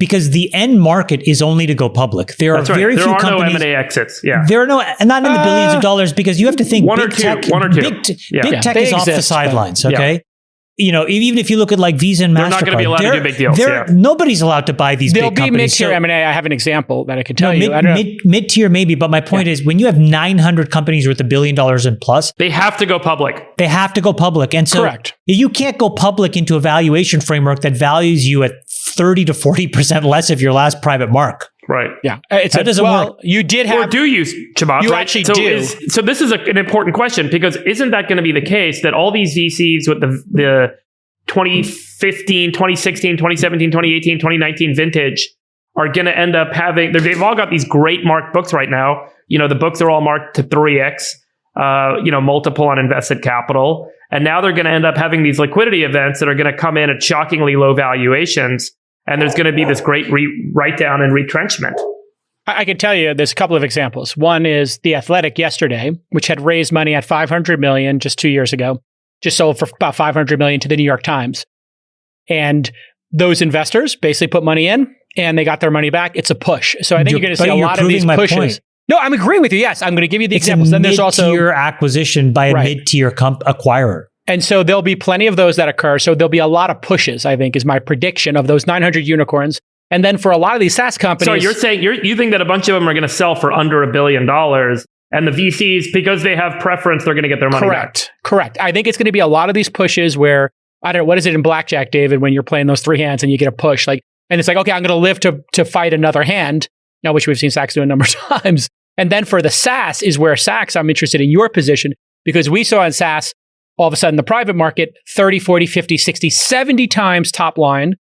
because the end market is only to go public. There are very few companies. There are no M&A exits. Yeah. There are and not in the billions of dollars, because you have to think one or two. Big tech is off the sidelines. Okay. Yeah. Even if you look at like Visa and MasterCard, they're not going to be allowed to do big deals. Nobody's allowed to buy these big companies. There'll be mid-tier M&A. I have an example that I can tell you. Mid-tier maybe, but my point is when you have 900 companies worth $1 billion and plus, they have to go public. And so correct. You can't go public into a valuation framework that values you at 30 to 40% less of your last private mark. Right. Yeah. That doesn't work. You did have... Or do you, Chamath? You right? actually do. So this is an important question, because isn't that going to be the case that all these VCs with the 2015, 2016, 2017, 2018, 2019 vintage are going to end up having... They've all got these great marked books right now. The books are all marked to 3x, multiple on invested capital. And now they're going to end up having these liquidity events that are going to come in at shockingly low valuations. And there's going to be this great write down and retrenchment. I can tell you there's a couple of examples. One is The Athletic yesterday, which had raised money at $500 million just 2 years ago, just sold for about $500 million to the New York Times. And those investors basically put money in and they got their money back. It's a push. So I think you're going to see a lot of these pushes. Point. No, I'm agreeing with you. Yes, I'm going to give you the examples. Then there's also mid-tier acquisition by a mid-tier acquirer. And so there'll be plenty of those that occur. So there'll be a lot of pushes, I think, is my prediction of those 900 unicorns. And then for a lot of these SaaS companies... So you're saying you think that a bunch of them are going to sell for under $1 billion, and the VCs, because they have preference, they're going to get their money back? Correct. I think it's going to be a lot of these pushes where, I don't know, what is it in blackjack, David, when you're playing those three hands and you get a push? And it's like, okay, I'm going to live to fight another hand, now which we've seen Sachs do a number of times. And then for the SaaS is where Sachs, I'm interested in your position, because we saw in SaaS, all of a sudden, the private market, 30, 40, 50, 60, 70 times top line.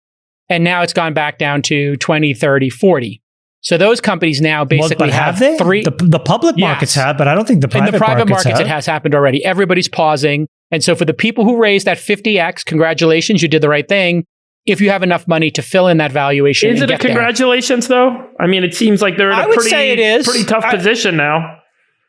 And now it's gone back down to 20, 30, 40. So those companies now basically have three. The public markets have, but I don't think the private markets it has happened already. Everybody's pausing. And so for the people who raised that 50x, congratulations, you did the right thing. If you have enough money to fill in that valuation. Is it a congratulations though? I mean, it seems like they're in a pretty tough position now.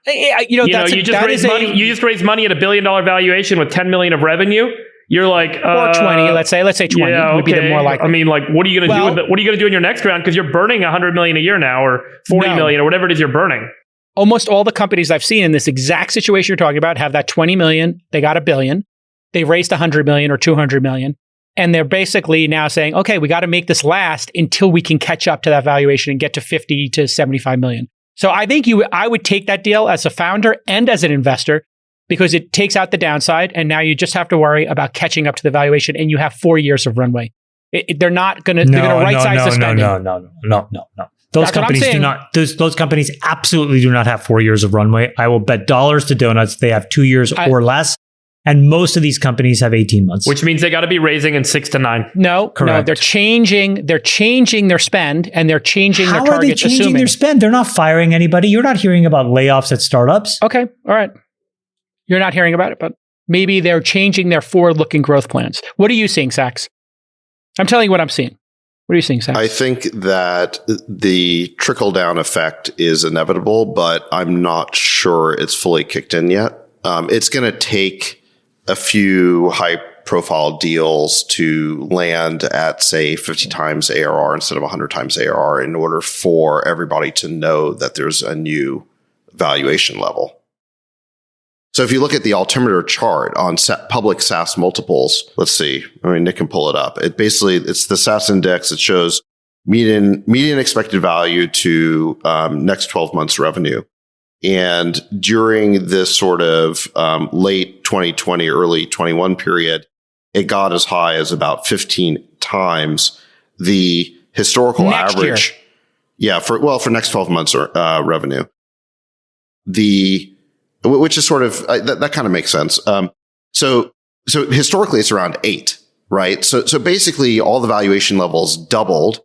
You just raised money at $1 billion valuation with 10 million of revenue. You're like, or 20, let's say 20 would be the more likely. I mean, like, what are you going to do? What are you going to do in your next round? Because you're burning 100 million a year now, or 40 million, or whatever it is you're burning. Almost all the companies I've seen in this exact situation you're talking about have that 20 million. They got $1 billion. They raised 100 million or 200 million. And they're basically now saying, okay, we got to make this last until we can catch up to that valuation and get to 50 to 75 million. So I think I would take that deal as a founder and as an investor because it takes out the downside. And now you just have to worry about catching up to the valuation and you have 4 years of runway. They're not going to, they're going to right size the spending. No. Those companies do not, those companies absolutely do not have 4 years of runway. I will bet dollars to donuts they have 2 years or less. And most of these companies have 18 months. Which means they got to be raising in 6 to 9. No, they're changing their spend and they're changing their targets. How are they changing their spend? They're not firing anybody. You're not hearing about layoffs at startups. Okay, all right. You're not hearing about it, but maybe they're changing their forward-looking growth plans. What are you seeing, Sachs? I'm telling you what I'm seeing. What are you seeing, Sachs? I think that the trickle-down effect is inevitable, but I'm not sure it's fully kicked in yet. It's going to take a few high-profile deals to land at, say, 50 times ARR instead of 100 times ARR in order for everybody to know that there's a new valuation level. So if you look at the altimeter chart on public SaaS multiples, let's see. I mean, Nick can pull it up. It's the SaaS index. It shows median expected value to next 12 months revenue. And during this sort of late 2020, early 21 period, it got as high as about 15 times the historical next average. Year. Yeah, for next 12 months revenue. Which is sort of that kind of makes sense. So historically it's around 8, right? So basically all the valuation levels doubled,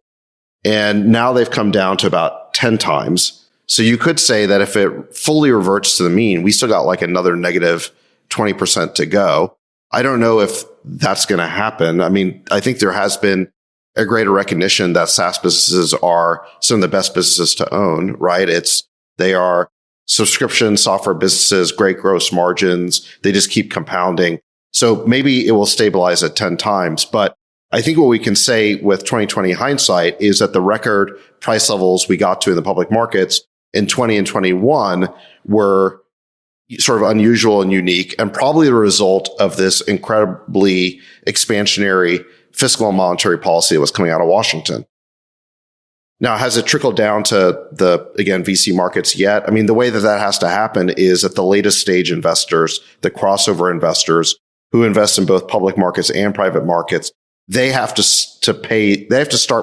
and now they've come down to about 10 times. So you could say that if it fully reverts to the mean, we still got like another negative 20% to go. I don't know if that's going to happen. I mean, I think there has been a greater recognition that SaaS businesses are some of the best businesses to own, right? They are subscription software businesses, great gross margins. They just keep compounding. So maybe it will stabilize at 10 times. But I think what we can say with 2020 hindsight is that the record price levels we got to in the public markets in 20 and 21 were sort of unusual and unique, and probably the result of this incredibly expansionary fiscal and monetary policy that was coming out of Washington. Now, has it trickled down to again, VC markets yet? I mean, the way that has to happen is that the latest stage investors, the crossover investors who invest in both public markets and private markets, they have to start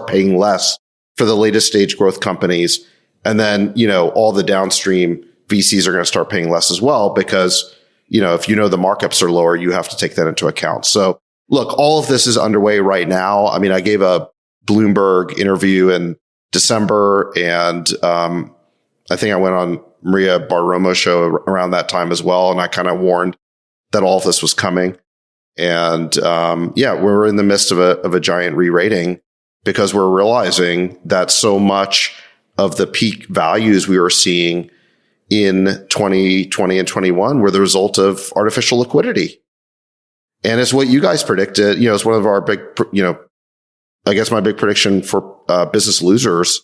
paying less for the latest stage growth companies. And then, all the downstream VCs are going to start paying less as well because, if the markups are lower, you have to take that into account. So look, all of this is underway right now. I mean, I gave a Bloomberg interview in December, and I think I went on Maria Bartiromo's show around that time as well. And I kind of warned that all of this was coming. And we're in the midst of a giant re-rating because we're realizing that so much of the peak values we were seeing in 2020 and 21 were the result of artificial liquidity. And it's what you guys predicted. It's one of our big, I guess my big prediction for business losers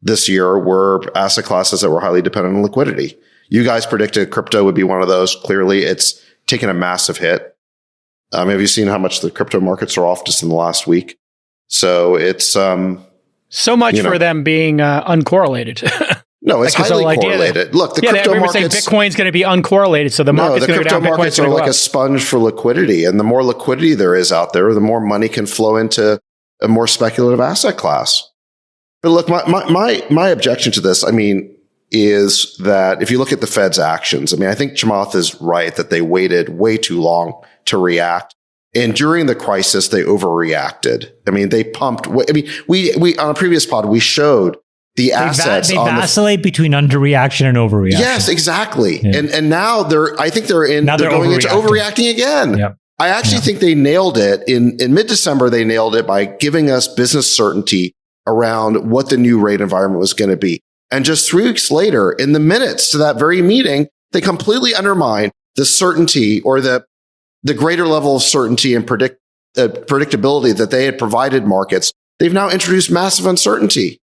this year were asset classes that were highly dependent on liquidity. You guys predicted crypto would be one of those. Clearly, it's taken a massive hit. Have you seen how much the crypto markets are off just in the last week? So it's so much for them being uncorrelated. No, it's highly correlated. Look, the crypto markets. Bitcoin's going to be uncorrelated, so the market's going to go down. The crypto markets are like a sponge for liquidity, and the more liquidity there is out there, the more money can flow into a more speculative asset class. But look, my objection to this, is that if you look at the Fed's actions, I think Chamath is right that they waited way too long to react. And during the crisis, they overreacted. They pumped. We on a previous pod, we showed the assets. They vacillate between underreaction and overreaction. Yes, exactly. Yeah. And now they're going into overreacting again. Yep. I actually think they nailed it in mid-December. They nailed it by giving us business certainty around what the new rate environment was going to be. And just 3 weeks later, in the minutes to that very meeting, they completely undermined the certainty or the greater level of certainty and predictability that they had provided markets. They've now introduced massive uncertainty.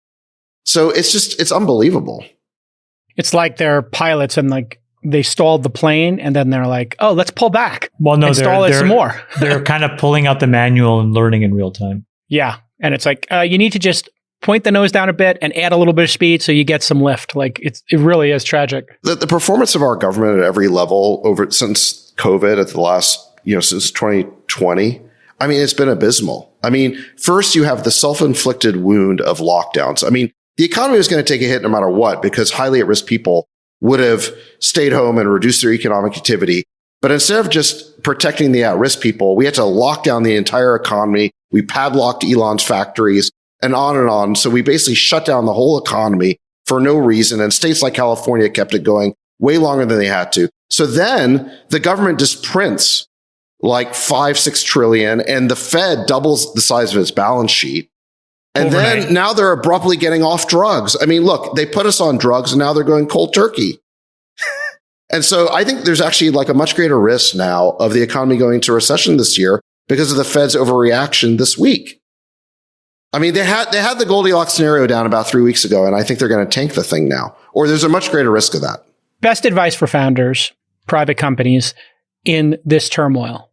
So it's unbelievable. It's like they're pilots and they stalled the plane and then they're like, oh, let's pull back. Well, no, and stall it some more. They're kind of pulling out the manual and learning in real time. Yeah. And it's like, you need to just point the nose down a bit and add a little bit of speed so you get some lift. Like it really is tragic. The performance of our government at every level since COVID at the last, since 2020, I mean, it's been abysmal. I mean, first you have the self-inflicted wound of lockdowns. I mean, the economy was going to take a hit no matter what because highly at-risk people would have stayed home and reduced their economic activity. But instead of just protecting the at-risk people, we had to lock down the entire economy. We padlocked Elon's factories and on and on. So we basically shut down the whole economy for no reason. And states like California kept it going way longer than they had to. So then the government just prints like 5-6 trillion and the Fed doubles the size of its balance sheet. And Overnight. then now they're abruptly getting off drugs. I mean, look, they put us on drugs and now they're going cold turkey. And so I think there's actually like a much greater risk now of the economy going into recession this year because of the Fed's overreaction this week. I mean, they had the Goldilocks scenario down about 3 weeks ago, and I think they're going to tank the thing now, or there's a much greater risk of that. Best advice for founders, private companies in this turmoil.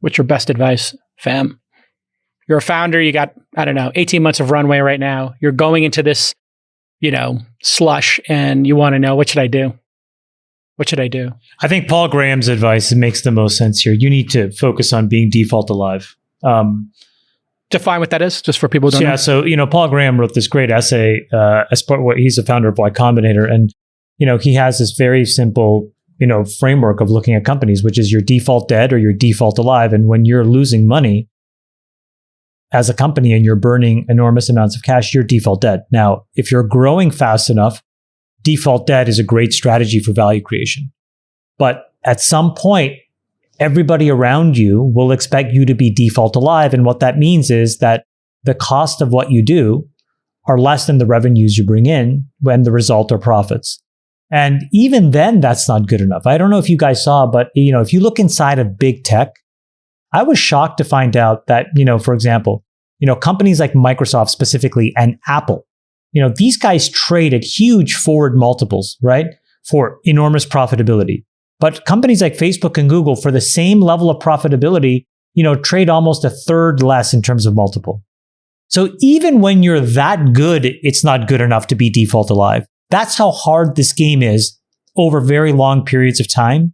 What's your best advice, fam? You're a founder. You got, 18 months of runway right now. You're going into this, slush, and you want to know, what should I do? What should I do? I think Paul Graham's advice makes the most sense here. You need to focus on being default alive. Define what that is, just for people who don't know. So, Paul Graham wrote this great essay as part of what he's the founder of Y Combinator. And, he has this very simple, framework of looking at companies, which is your default dead or your default alive. And when you're losing money as a company and you're burning enormous amounts of cash, you're default dead. Now, if you're growing fast enough, default dead is a great strategy for value creation. But at some point, everybody around you will expect you to be default alive. And what that means is that the cost of what you do are less than the revenues you bring in when the result are profits. And even then, that's not good enough. I don't know if you guys saw, but if you look inside of big tech, I was shocked to find out that, for example, companies like Microsoft specifically and Apple, these guys trade at huge forward multiples, right? For enormous profitability. But companies like Facebook and Google, for the same level of profitability, trade almost a third less in terms of multiple. So even when you're that good, it's not good enough to be default alive. That's how hard this game is over very long periods of time.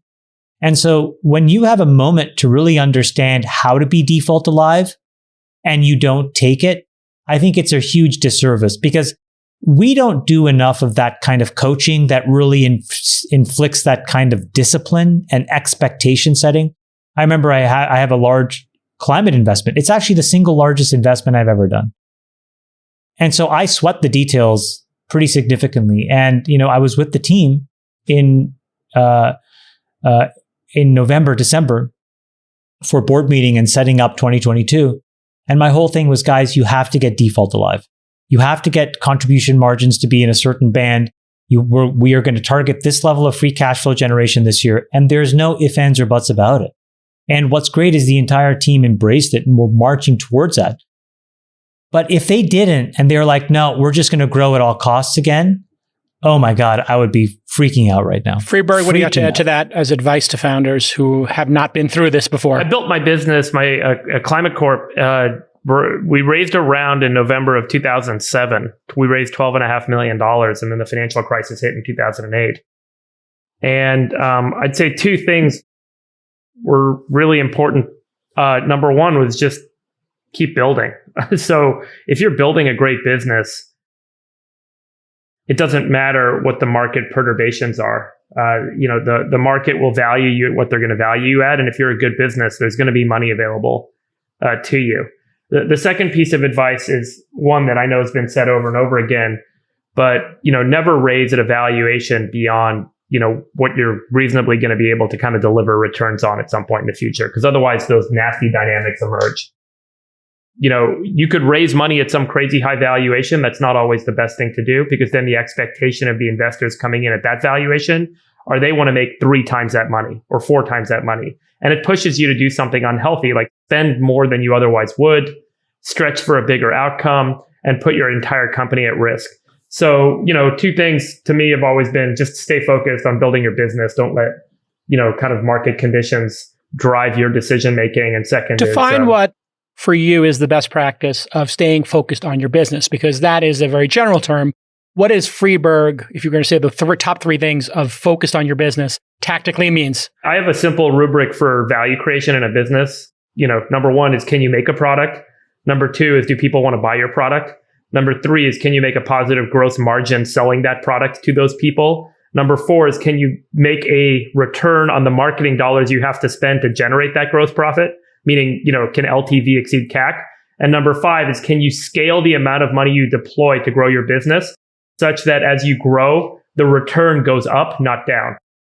And so when you have a moment to really understand how to be default alive and you don't take it, I think it's a huge disservice because we don't do enough of that kind of coaching that really inflicts that kind of discipline and expectation setting. I remember I have a large climate investment. It's actually the single largest investment I've ever done. And so I sweat the details pretty significantly. And, I was with the team in November, December for board meeting and setting up 2022. And my whole thing was, guys, you have to get default alive. You have to get contribution margins to be in a certain band. We are going to target this level of free cash flow generation this year. And there's no ifs, ands, or buts about it. And what's great is the entire team embraced it and we're marching towards that. But if they didn't and they're like, no, we're just going to grow at all costs again. Oh my God, I would be freaking out right now. Freeberg, what do you have to add to that as advice to founders who have not been through this before? I built my business, my Climate Corp. We raised a round in November of 2007. We raised $12.5 million, and then the financial crisis hit in 2008. And I'd say two things were really important. Number one was just keep building. So if you're building a great business, it doesn't matter what the market perturbations are. The market will value you at what they're going to value you at. And if you're a good business, there's going to be money available to you. The second piece of advice is one that I know has been said over and over again, but, never raise at a valuation beyond, what you're reasonably going to be able to kind of deliver returns on at some point in the future. Because otherwise those nasty dynamics emerge. You could raise money at some crazy high valuation. That's not always the best thing to do because then the expectation of the investors coming in at that valuation are they want to make 3 times that money or 4 times that money. And it pushes you to do something unhealthy, like spend more than you otherwise would, stretch for a bigger outcome, and put your entire company at risk. So, two things to me have always been just stay focused on building your business. Don't let, kind of market conditions drive your decision making. And second, define what for you is the best practice of staying focused on your business, because that is a very general term. What is Freeberg, if you're going to say the top three things of focused on your business, tactically means? I have a simple rubric for value creation in a business. Number one is, can you make a product? Number two is, do people want to buy your product? Number three is, can you make a positive gross margin selling that product to those people? Number four is, can you make a return on the marketing dollars you have to spend to generate that gross profit? Meaning, can LTV exceed CAC? And number five is, can you scale the amount of money you deploy to grow your business such that as you grow, the return goes up, not down?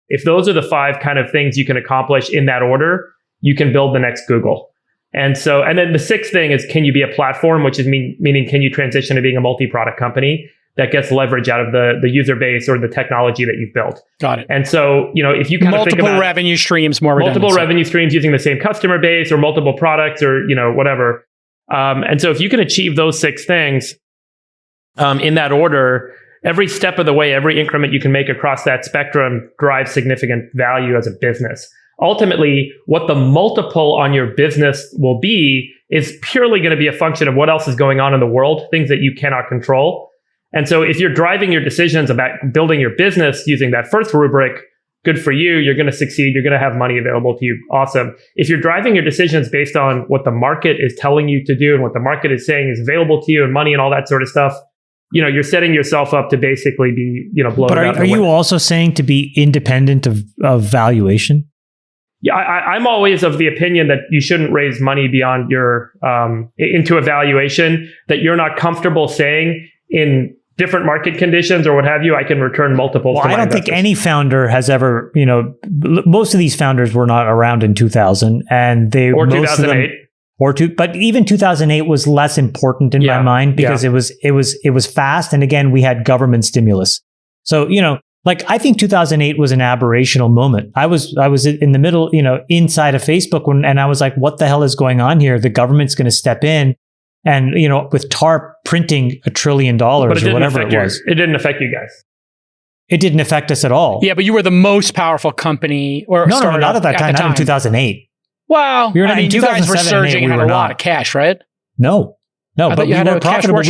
If those are the five kind of things you can accomplish in that order, you can build the next Google. And then the sixth thing is, can you be a platform, which is meaning, can you transition to being a multi-product company that gets leverage out of the user base or the technology that you've built? Got it. And so, if you kind of think about multiple revenue streams, multiple revenue streams using the same customer base or multiple products or, whatever. And so if you can achieve those six things in that order, every step of the way, every increment you can make across that spectrum drives significant value as a business. Ultimately, what the multiple on your business will be is purely going to be a function of what else is going on in the world, things that you cannot control. And so if you're driving your decisions about building your business using that first rubric, good for you. You're going to succeed. You're going to have money available to you. Awesome. If you're driving your decisions based on what the market is telling you to do and what the market is saying is available to you and money and all that sort of stuff, you're setting yourself up to basically be, blown But out. are you also saying to be independent of valuation? Yeah, I'm always of the opinion that you shouldn't raise money beyond your into a valuation that you're not comfortable saying in different market conditions or what have you, I can return multiples. Well, to my I don't investors. think any founder has ever, most of these founders were not around in 2000 and they or most 2008 but even 2008 was less important in my mind because it was fast. And again, we had government stimulus. So, I think 2008 was an aberrational moment. I was in the middle, inside of Facebook and I was like, what the hell is going on here? The government's going to step in and, with TARP printing $1 trillion or whatever it was. It didn't affect you guys. It didn't affect us at all. Yeah, but you were the most powerful company or no, not at that time, not in 2008. Well, you guys were surging and had a lot of cash, right? No, but we were profitable.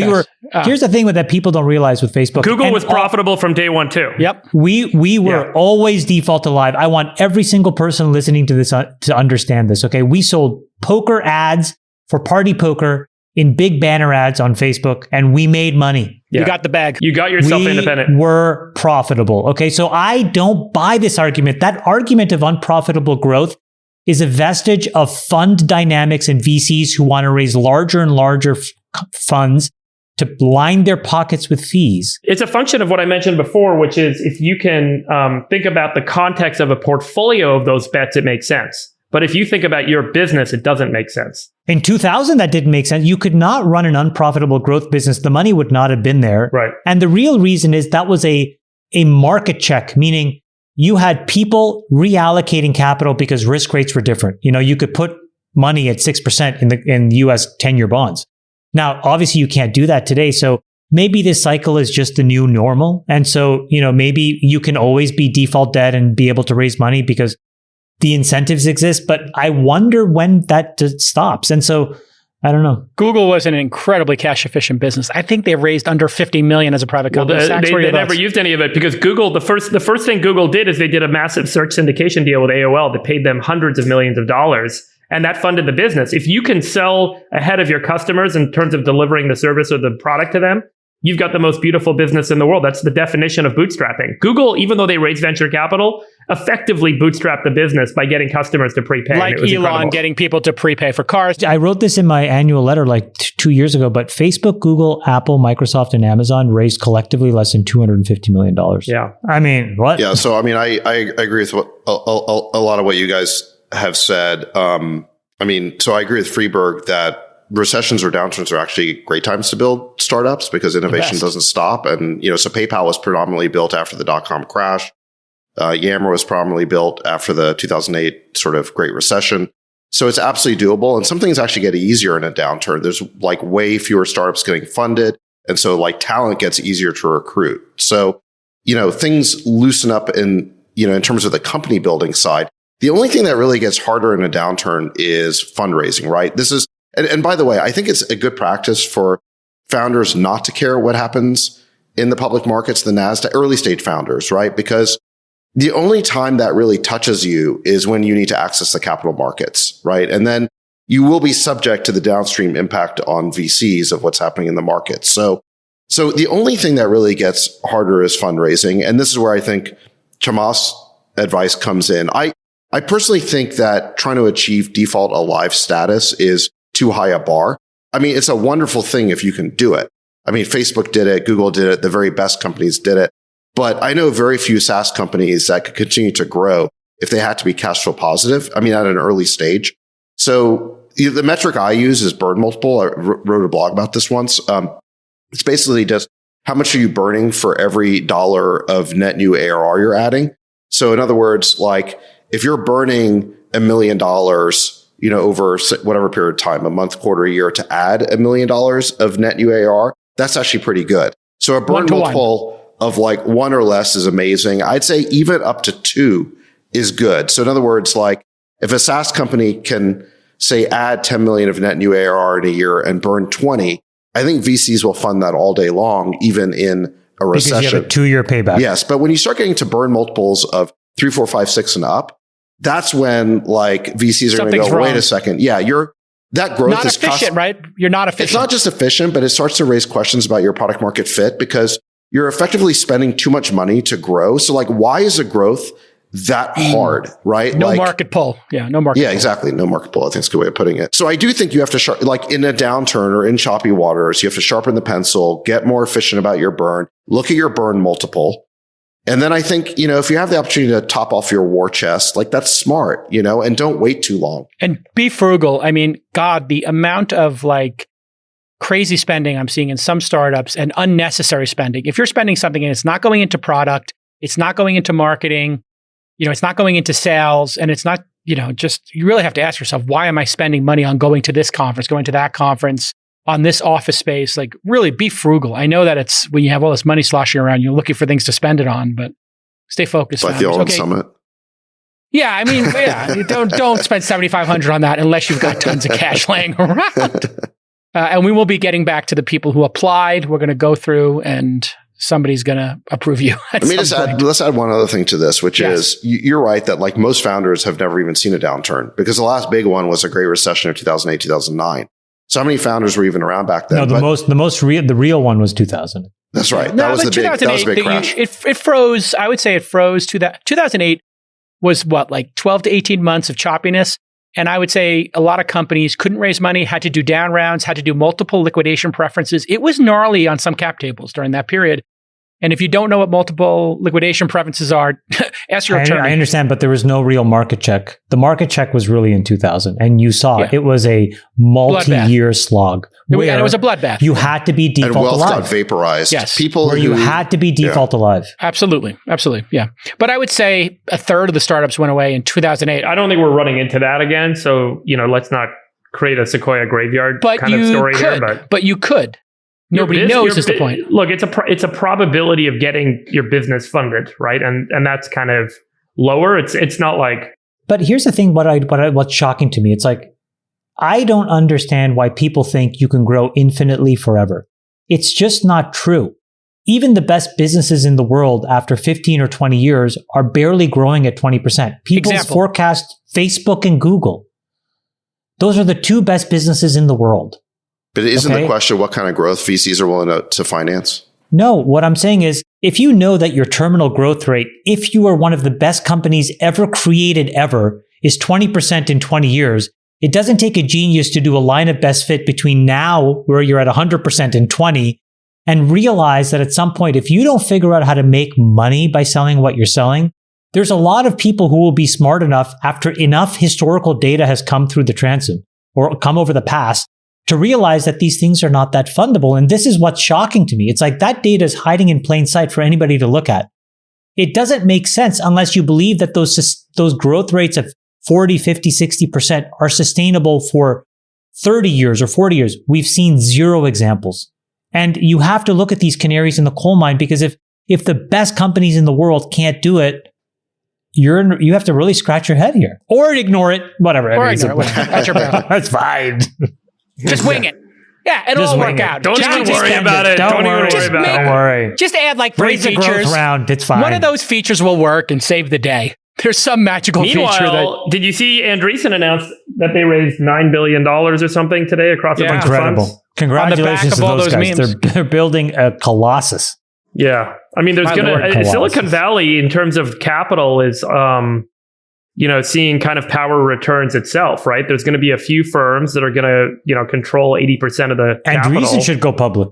Here's the thing that people don't realize with Facebook. Google was profitable from day one too. Yep. We were always default to live. I want every single person listening to this to understand this. Okay. We sold poker ads for party poker in big banner ads on Facebook and we made money. Yeah. You got the bag. You got yourself independent. We were profitable. Okay. So I don't buy this argument. That argument of unprofitable growth is a vestige of fund dynamics and VCs who want to raise larger and larger funds to line their pockets with fees. It's a function of what I mentioned before, which is if you can think about the context of a portfolio of those bets, it makes sense. But if you think about your business, it doesn't make sense. In 2000, that didn't make sense. You could not run an unprofitable growth business. The money would not have been there. Right. And the real reason is that was a market check, meaning you had people reallocating capital because risk rates were different. You could put money at 6% in US 10-year bonds. Now, obviously, you can't do that today. So maybe this cycle is just the new normal. And so, maybe you can always be default debt and be able to raise money because the incentives exist. But I wonder when that stops. And so, I don't know. Google was an incredibly cash efficient business. I think they raised under 50 million as a private company. Well, they never used any of it because Google, the first thing Google did is they did a massive search syndication deal with AOL that paid them hundreds of millions of dollars. And that funded the business. If you can sell ahead of your customers in terms of delivering the service or the product to them, you've got the most beautiful business in the world. That's the definition of bootstrapping. Google, even though they raised venture capital, effectively bootstrapped the business by getting customers to prepay. Like Elon incredible. Getting people to prepay for cars. I wrote this in my annual letter 2 years ago, but Facebook, Google, Apple, Microsoft, and Amazon raised collectively less than $250 million. Yeah. I mean, what? Yeah. So, I mean, I agree with a lot of what you guys have said. So I agree with Freeberg that recessions or downturns are actually great times to build startups because innovation doesn't stop. And, so PayPal was predominantly built after the dot-com crash. Yammer was predominantly built after the 2008 sort of Great Recession. So it's absolutely doable. And some things actually get easier in a downturn. There's way fewer startups getting funded. And so like talent gets easier to recruit. So, things loosen up in terms of the company building side. The only thing that really gets harder in a downturn is fundraising, right? This is, and by the way, I think it's a good practice for founders not to care what happens in the public markets, the NASDAQ, early stage founders, right? Because the only time that really touches you is when you need to access the capital markets, right? And then you will be subject to the downstream impact on VCs of what's happening in the market. So the only thing that really gets harder is fundraising. And this is where I think Chamath's advice comes in. I personally think that trying to achieve default alive status is too high a bar. I mean, it's a wonderful thing if you can do it. I mean, Facebook did it, Google did it, the very best companies did it. But I know very few SaaS companies that could continue to grow if they had to be cash flow positive. I mean, at an early stage. So the metric I use is burn multiple. I wrote a blog about this once. It's basically just how much are you burning for every dollar of net new ARR you're adding? So in other words, like if you're burning $1 million, over whatever period of time, a month, quarter, a year, to add $1 million of net new ARR, that's actually pretty good. So a burn multiple of like 1 or less is amazing. I'd say even up to 2 is good. So in other words, like if a SaaS company can say add 10 million of net new ARR in a year and burn 20, I think VCs will fund that all day long, even in a recession. Because you have a 2-year payback. Yes. But when you start getting to burn multiples of 3, 4, 5, 6 and up, that's when like VCs are going to go, wait a second. Yeah. That growth not is efficient, right? You're not efficient. It's not just efficient, but it starts to raise questions about your product market fit because you're effectively spending too much money to grow. So like, why is a growth that hard, right? No market pull. Yeah, no market pull. Exactly. No market pull. I think it's a good way of putting it. So I do think you have to, like in a downturn or in choppy waters, you have to sharpen the pencil, get more efficient about your burn, look at your burn multiple. And then I think, if you have the opportunity to top off your war chest, like that's smart, and don't wait too long. And be frugal. I mean, God, the amount of like crazy spending I'm seeing in some startups and unnecessary spending. If you're spending something and it's not going into product, it's not going into marketing, it's not going into sales, and it's not, just, you really have to ask yourself, why am I spending money on going to this conference, going to that conference, on this office space? Like, really be frugal. I know that it's when you have all this money sloshing around, you're looking for things to spend it on, but stay focused. Like the All Summit. Yeah, I mean, don't spend $7,500 on that unless you've got tons of cash laying around. And we will be getting back to the people who applied. We're going to go through and somebody's going to approve you. Let's add one other thing to this, which is you're right that like most founders have never even seen a downturn because the last big one was a Great Recession of 2008, 2009. So how many founders were even around back then? No, the real one was 2000. That's right. That was the big crash. It froze. I would say it froze to that. 2008 was what, like 12 to 18 months of choppiness. And I would say a lot of companies couldn't raise money, had to do down rounds, had to do multiple liquidation preferences. It was gnarly on some cap tables during that period. And if you don't know what multiple liquidation preferences are, ask your attorney. I understand, but there was no real market check. The market check was really in 2000, and you saw it was a multi-year slog. And it was a bloodbath. You had to be default and wealth alive. got vaporized. Yes, you had to be default alive. Absolutely, yeah. But I would say a third of the startups went away in 2008. I don't think we're running into that again. So let's not create a Sequoia graveyard kind of story here. But you could. Nobody knows is the point. Look, it's a probability of getting your business funded, right? And that's kind of lower. It's not like. But here's the thing: what's shocking to me? It's like I don't understand why people think you can grow infinitely forever. It's just not true. Even the best businesses in the world after 15 or 20 years are barely growing at 20%. People forecast Facebook and Google. Those are the 2 best businesses in the world. But isn't the question what kind of growth VCs are willing to finance? No, what I'm saying is if you know that your terminal growth rate, if you are one of the best companies ever created ever, is 20% in 20 years, it doesn't take a genius to do a line of best fit between now, where you're at 100% in 20, and realize that at some point, if you don't figure out how to make money by selling what you're selling, there's a lot of people who will be smart enough after enough historical data has come through the transom or come over the past to realize that these things are not that fundable. And this is what's shocking to me. It's like that data is hiding in plain sight for anybody to look at. It doesn't make sense unless you believe that those growth rates of 40, 50, 60% are sustainable for 30 years or 40 years. We've seen 0 examples. And you have to look at these canaries in the coal mine, because if the best companies in the world can't do it, you have to really scratch your head here, or ignore it, whatever. Or ignore it. That's your preference. That's fine. Just wing it. Yeah, it'll Just all wing work it. out. Don't Just even just worry spend about it. Don't Don't even worry. worry Just about make- it. Don't worry. Just add like 3 Raise the growth features. round. It's fine. One of those features will work and save the day. There's some magical feature that. Meanwhile, did you see Andreessen announced that they raised $9 billion or something today across a Yeah. bunch of funds? Incredible. Congratulations of to all those those guys. memes. They're building a colossus. Yeah. I mean, there's My going Lord, to, Colossus. Silicon Valley in terms of capital is, seeing kind of power returns itself, right? There's going to be a few firms that are going to, control 80% of the capital. Andreessen should go public.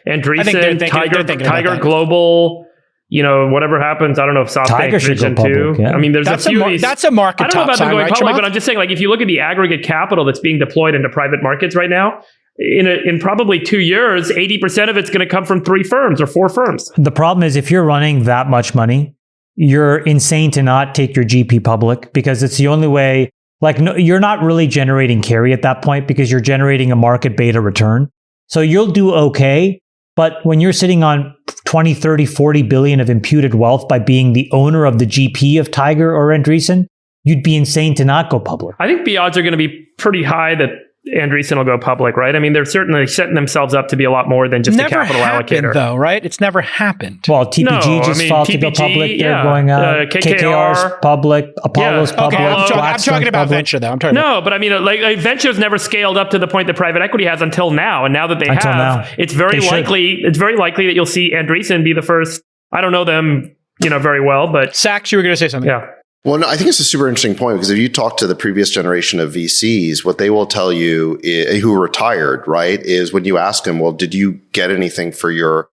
Andreessen, I think they're thinking about Tiger that. Global, whatever happens. I don't know if SoftBank Tiger should go Vision too. public, yeah. I mean, there's That's a few a of these. that's a market I don't know top about them sign, going right, public, Chamath? but I'm just saying, like, if you look at the aggregate capital that's being deployed into private markets right now, in probably 2 years, 80% of it's going to come from 3 firms or 4 firms. The problem is, if you're running that much money, you're insane to not take your GP public, because it's the only way. Like, no, you're not really generating carry at that point, because you're generating a market beta return. So you'll do okay. But when you're sitting on 20, 30, 40 billion of imputed wealth by being the owner of the GP of Tiger or Andreessen, you'd be insane to not go public. I think the odds are going to be pretty high that Andreessen will go public, right? I mean, they're certainly setting themselves up to be a lot more than just a Never capital happened, allocator. though, right? It's never happened. Well, TPG just filed to go TPG, public. They're yeah. going out. KKR, KKR's public. Apollo's Yeah. public. Okay, I'm Blackstone's talking about public. venture, though. I'm talking about No, but I mean, like Venture's never scaled up to the point that private equity has until now, and now that they Until have, now. it's very They should. likely. It's very likely that you'll see Andreessen be the first. I don't know them, very well, but Sachs, you were going to say something. yeah. Well, no, I think it's a super interesting point, because if you talk to the previous generation of VCs, what they will tell you who retired, right, is when you ask them, well, did you get anything for your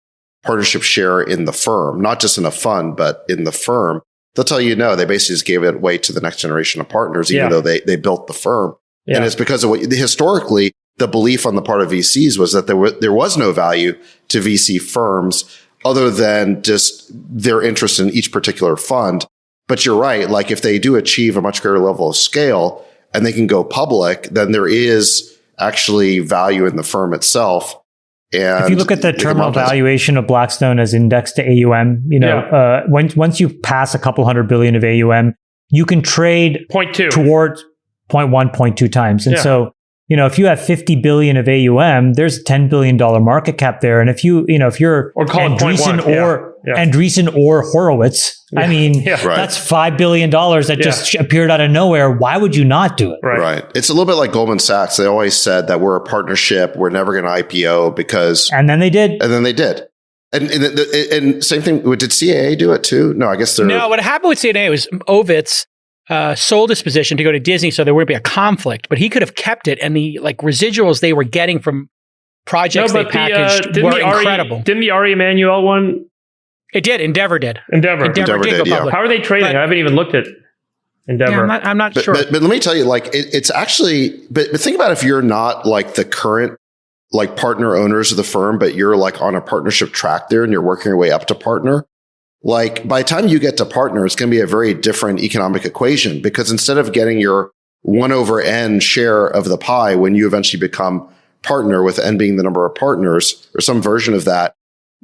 partnership share in the firm? Not just in a fund, but in the firm. They'll tell you no. They basically just gave it away to the next generation of partners, even though they built the firm. Yeah. And it's because of historically, the belief on the part of VCs was that there was no value to VC firms other than just their interest in each particular fund. But you're right. Like, if they do achieve a much greater level of scale and they can go public, then there is actually value in the firm itself. And If you look at the they can terminal monetize it. valuation of Blackstone as indexed to AUM, once you pass a couple hundred billion of AUM, you can trade 0.2. towards 0.1, 0.2 times. And Yeah. so, if you have 50 billion of AUM, there's a $10 billion market cap there. And if you're Or call it 0.1, Andreessen or Horowitz, I mean, Yeah. Right. that's $5 billion that just appeared out of nowhere. Why would you not do it? Right. It's a little bit like Goldman Sachs. They always said that we're a partnership. We're never going to IPO because, And then they did. and then they did. And same thing. Did CAA do it too? No, I guess they're. No, what happened with CNA was Ovitz sold his position to go to Disney, so there wouldn't be a conflict. But he could have kept it, and the residuals they were getting from projects they packaged were incredible. Didn't the Ari Emanuel one? It did. Endeavor did. Endeavor Endeavor did did, go yeah. public. How are they trading? But- I haven't even looked at Endeavor. Yeah, I'm not But, sure. but let me tell you, like, it's actually, but think about if you're not like the current, like, partner owners of the firm, but you're like on a partnership track there and you're working your way up to partner. Like, by the time you get to partner, it's going to be a very different economic equation, because instead of getting your 1/n share of the pie when you eventually become partner, with n being the number of partners or some version of that,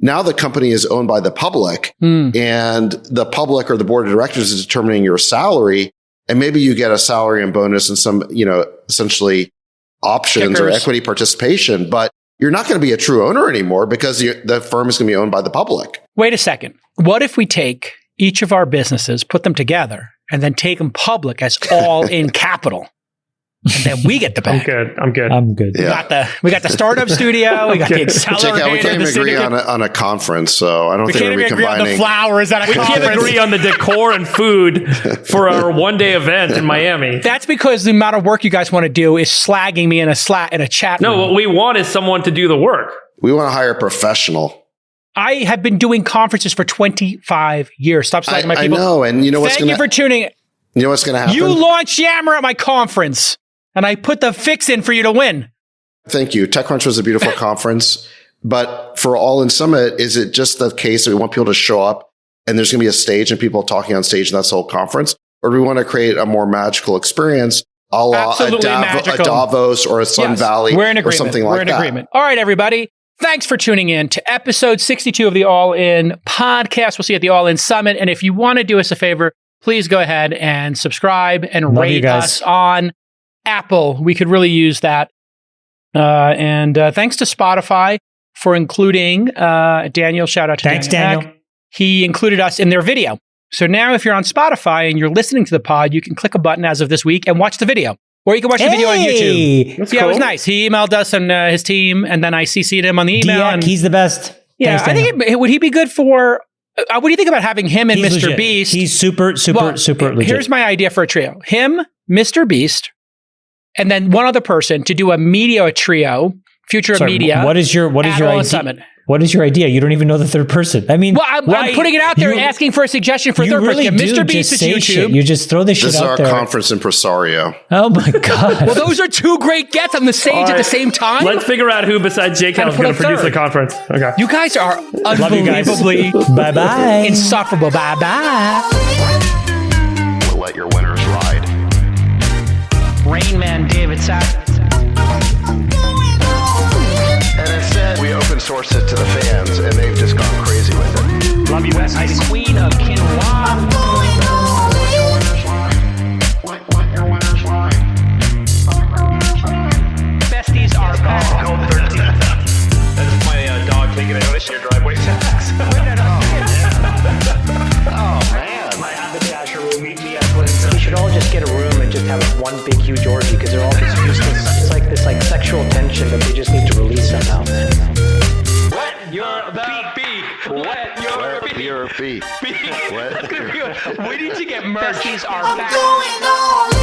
now the company is owned by the public, and the public or the board of directors is determining your salary. And maybe you get a salary and bonus and some, essentially options or Kickers. equity participation, but you're not going to be a true owner anymore, because the firm is going to be owned by the public. Wait a second. What if we take each of our businesses, put them together, and then take them public as all in capital? And then we get the I'm back. good. I'm good. I'm good. Yeah. We got the startup studio. We got the accelerator. Check out, we can't even the agree syndicate. on a conference, so I don't We think can't we're even agree on the combining. flowers at a We can't conference. agree on the decor and food for our one-day event in Miami. That's because the amount of work you guys want to do is slagging me in a chat No, room. what we want is someone to do the work. We want to hire a professional. I have been doing conferences for 25 years. Stop slagging my I people. know, and you know what's Thank you going for tuning in. You know what's going to happen? You launched Yammer at my conference, and I put the fix in for you to win. Thank you. TechCrunch was a beautiful conference, but for All in Summit, is it just the case that we want people to show up and there's going to be a stage and people talking on stage and that's the whole conference? Or do we want to create a more magical experience, a la a Absolutely magical. Davos or a Sun Yes, Valley we're in or agreement. something like We're in that? agreement. All right, everybody. Thanks for tuning in to episode 62 of the All In podcast. We'll see you at the All In Summit. And if you want to do us a favor, please go ahead and subscribe and Love you rate guys. us on Apple. We could really use that. And thanks to Spotify for including Daniel. Shout out to Thanks, Daniel. Mack. He included us in their video. So now if you're on Spotify and you're listening to the pod, you can click a button as of this week and watch the video. Or you can watch the video on YouTube. That's Yeah, cool. it was nice. He emailed us and his team, and then I CC'd him on the email. Diak, And, he's the best. yeah, Thanks, I Daniel. think would he be good for... what do you think about having him and He's Mr. legit. Beast? He's super legit. Here's my idea for a trio. Him, Mr. Beast, and then one other person to do a media trio, future of Sorry, media. What is your at All In idea? Summit. What is your idea? You don't even know the third person. I mean, Well, I'm putting it out there, asking for a suggestion for a you third really person. do Mr. Beast just is say YouTube. shit. You just throw this shit This is out our there. conference impresario. Oh my god! Well, those are two great gets on the stage All at the right. same time. Let's figure out who besides Jake Gotta is put going a to produce third. the conference. Okay. You guys are Love you guys. unbelievably Bye bye. insufferable. Bye-bye. We'll let your winners ride. Rain Man David Sack. And instead, we open source it to the fans, and they've just gone crazy with it. Love you, besties. Queen of quinoa. Besties are back. That's my dog taking a notice in your driveway. We should all just get a room and just have one big huge orgy because they're all just useless. It's like this sexual tension that they just need to release somehow. Wet your beak. Wet your beak. What? We need to get merch. Besties are back. Going all in.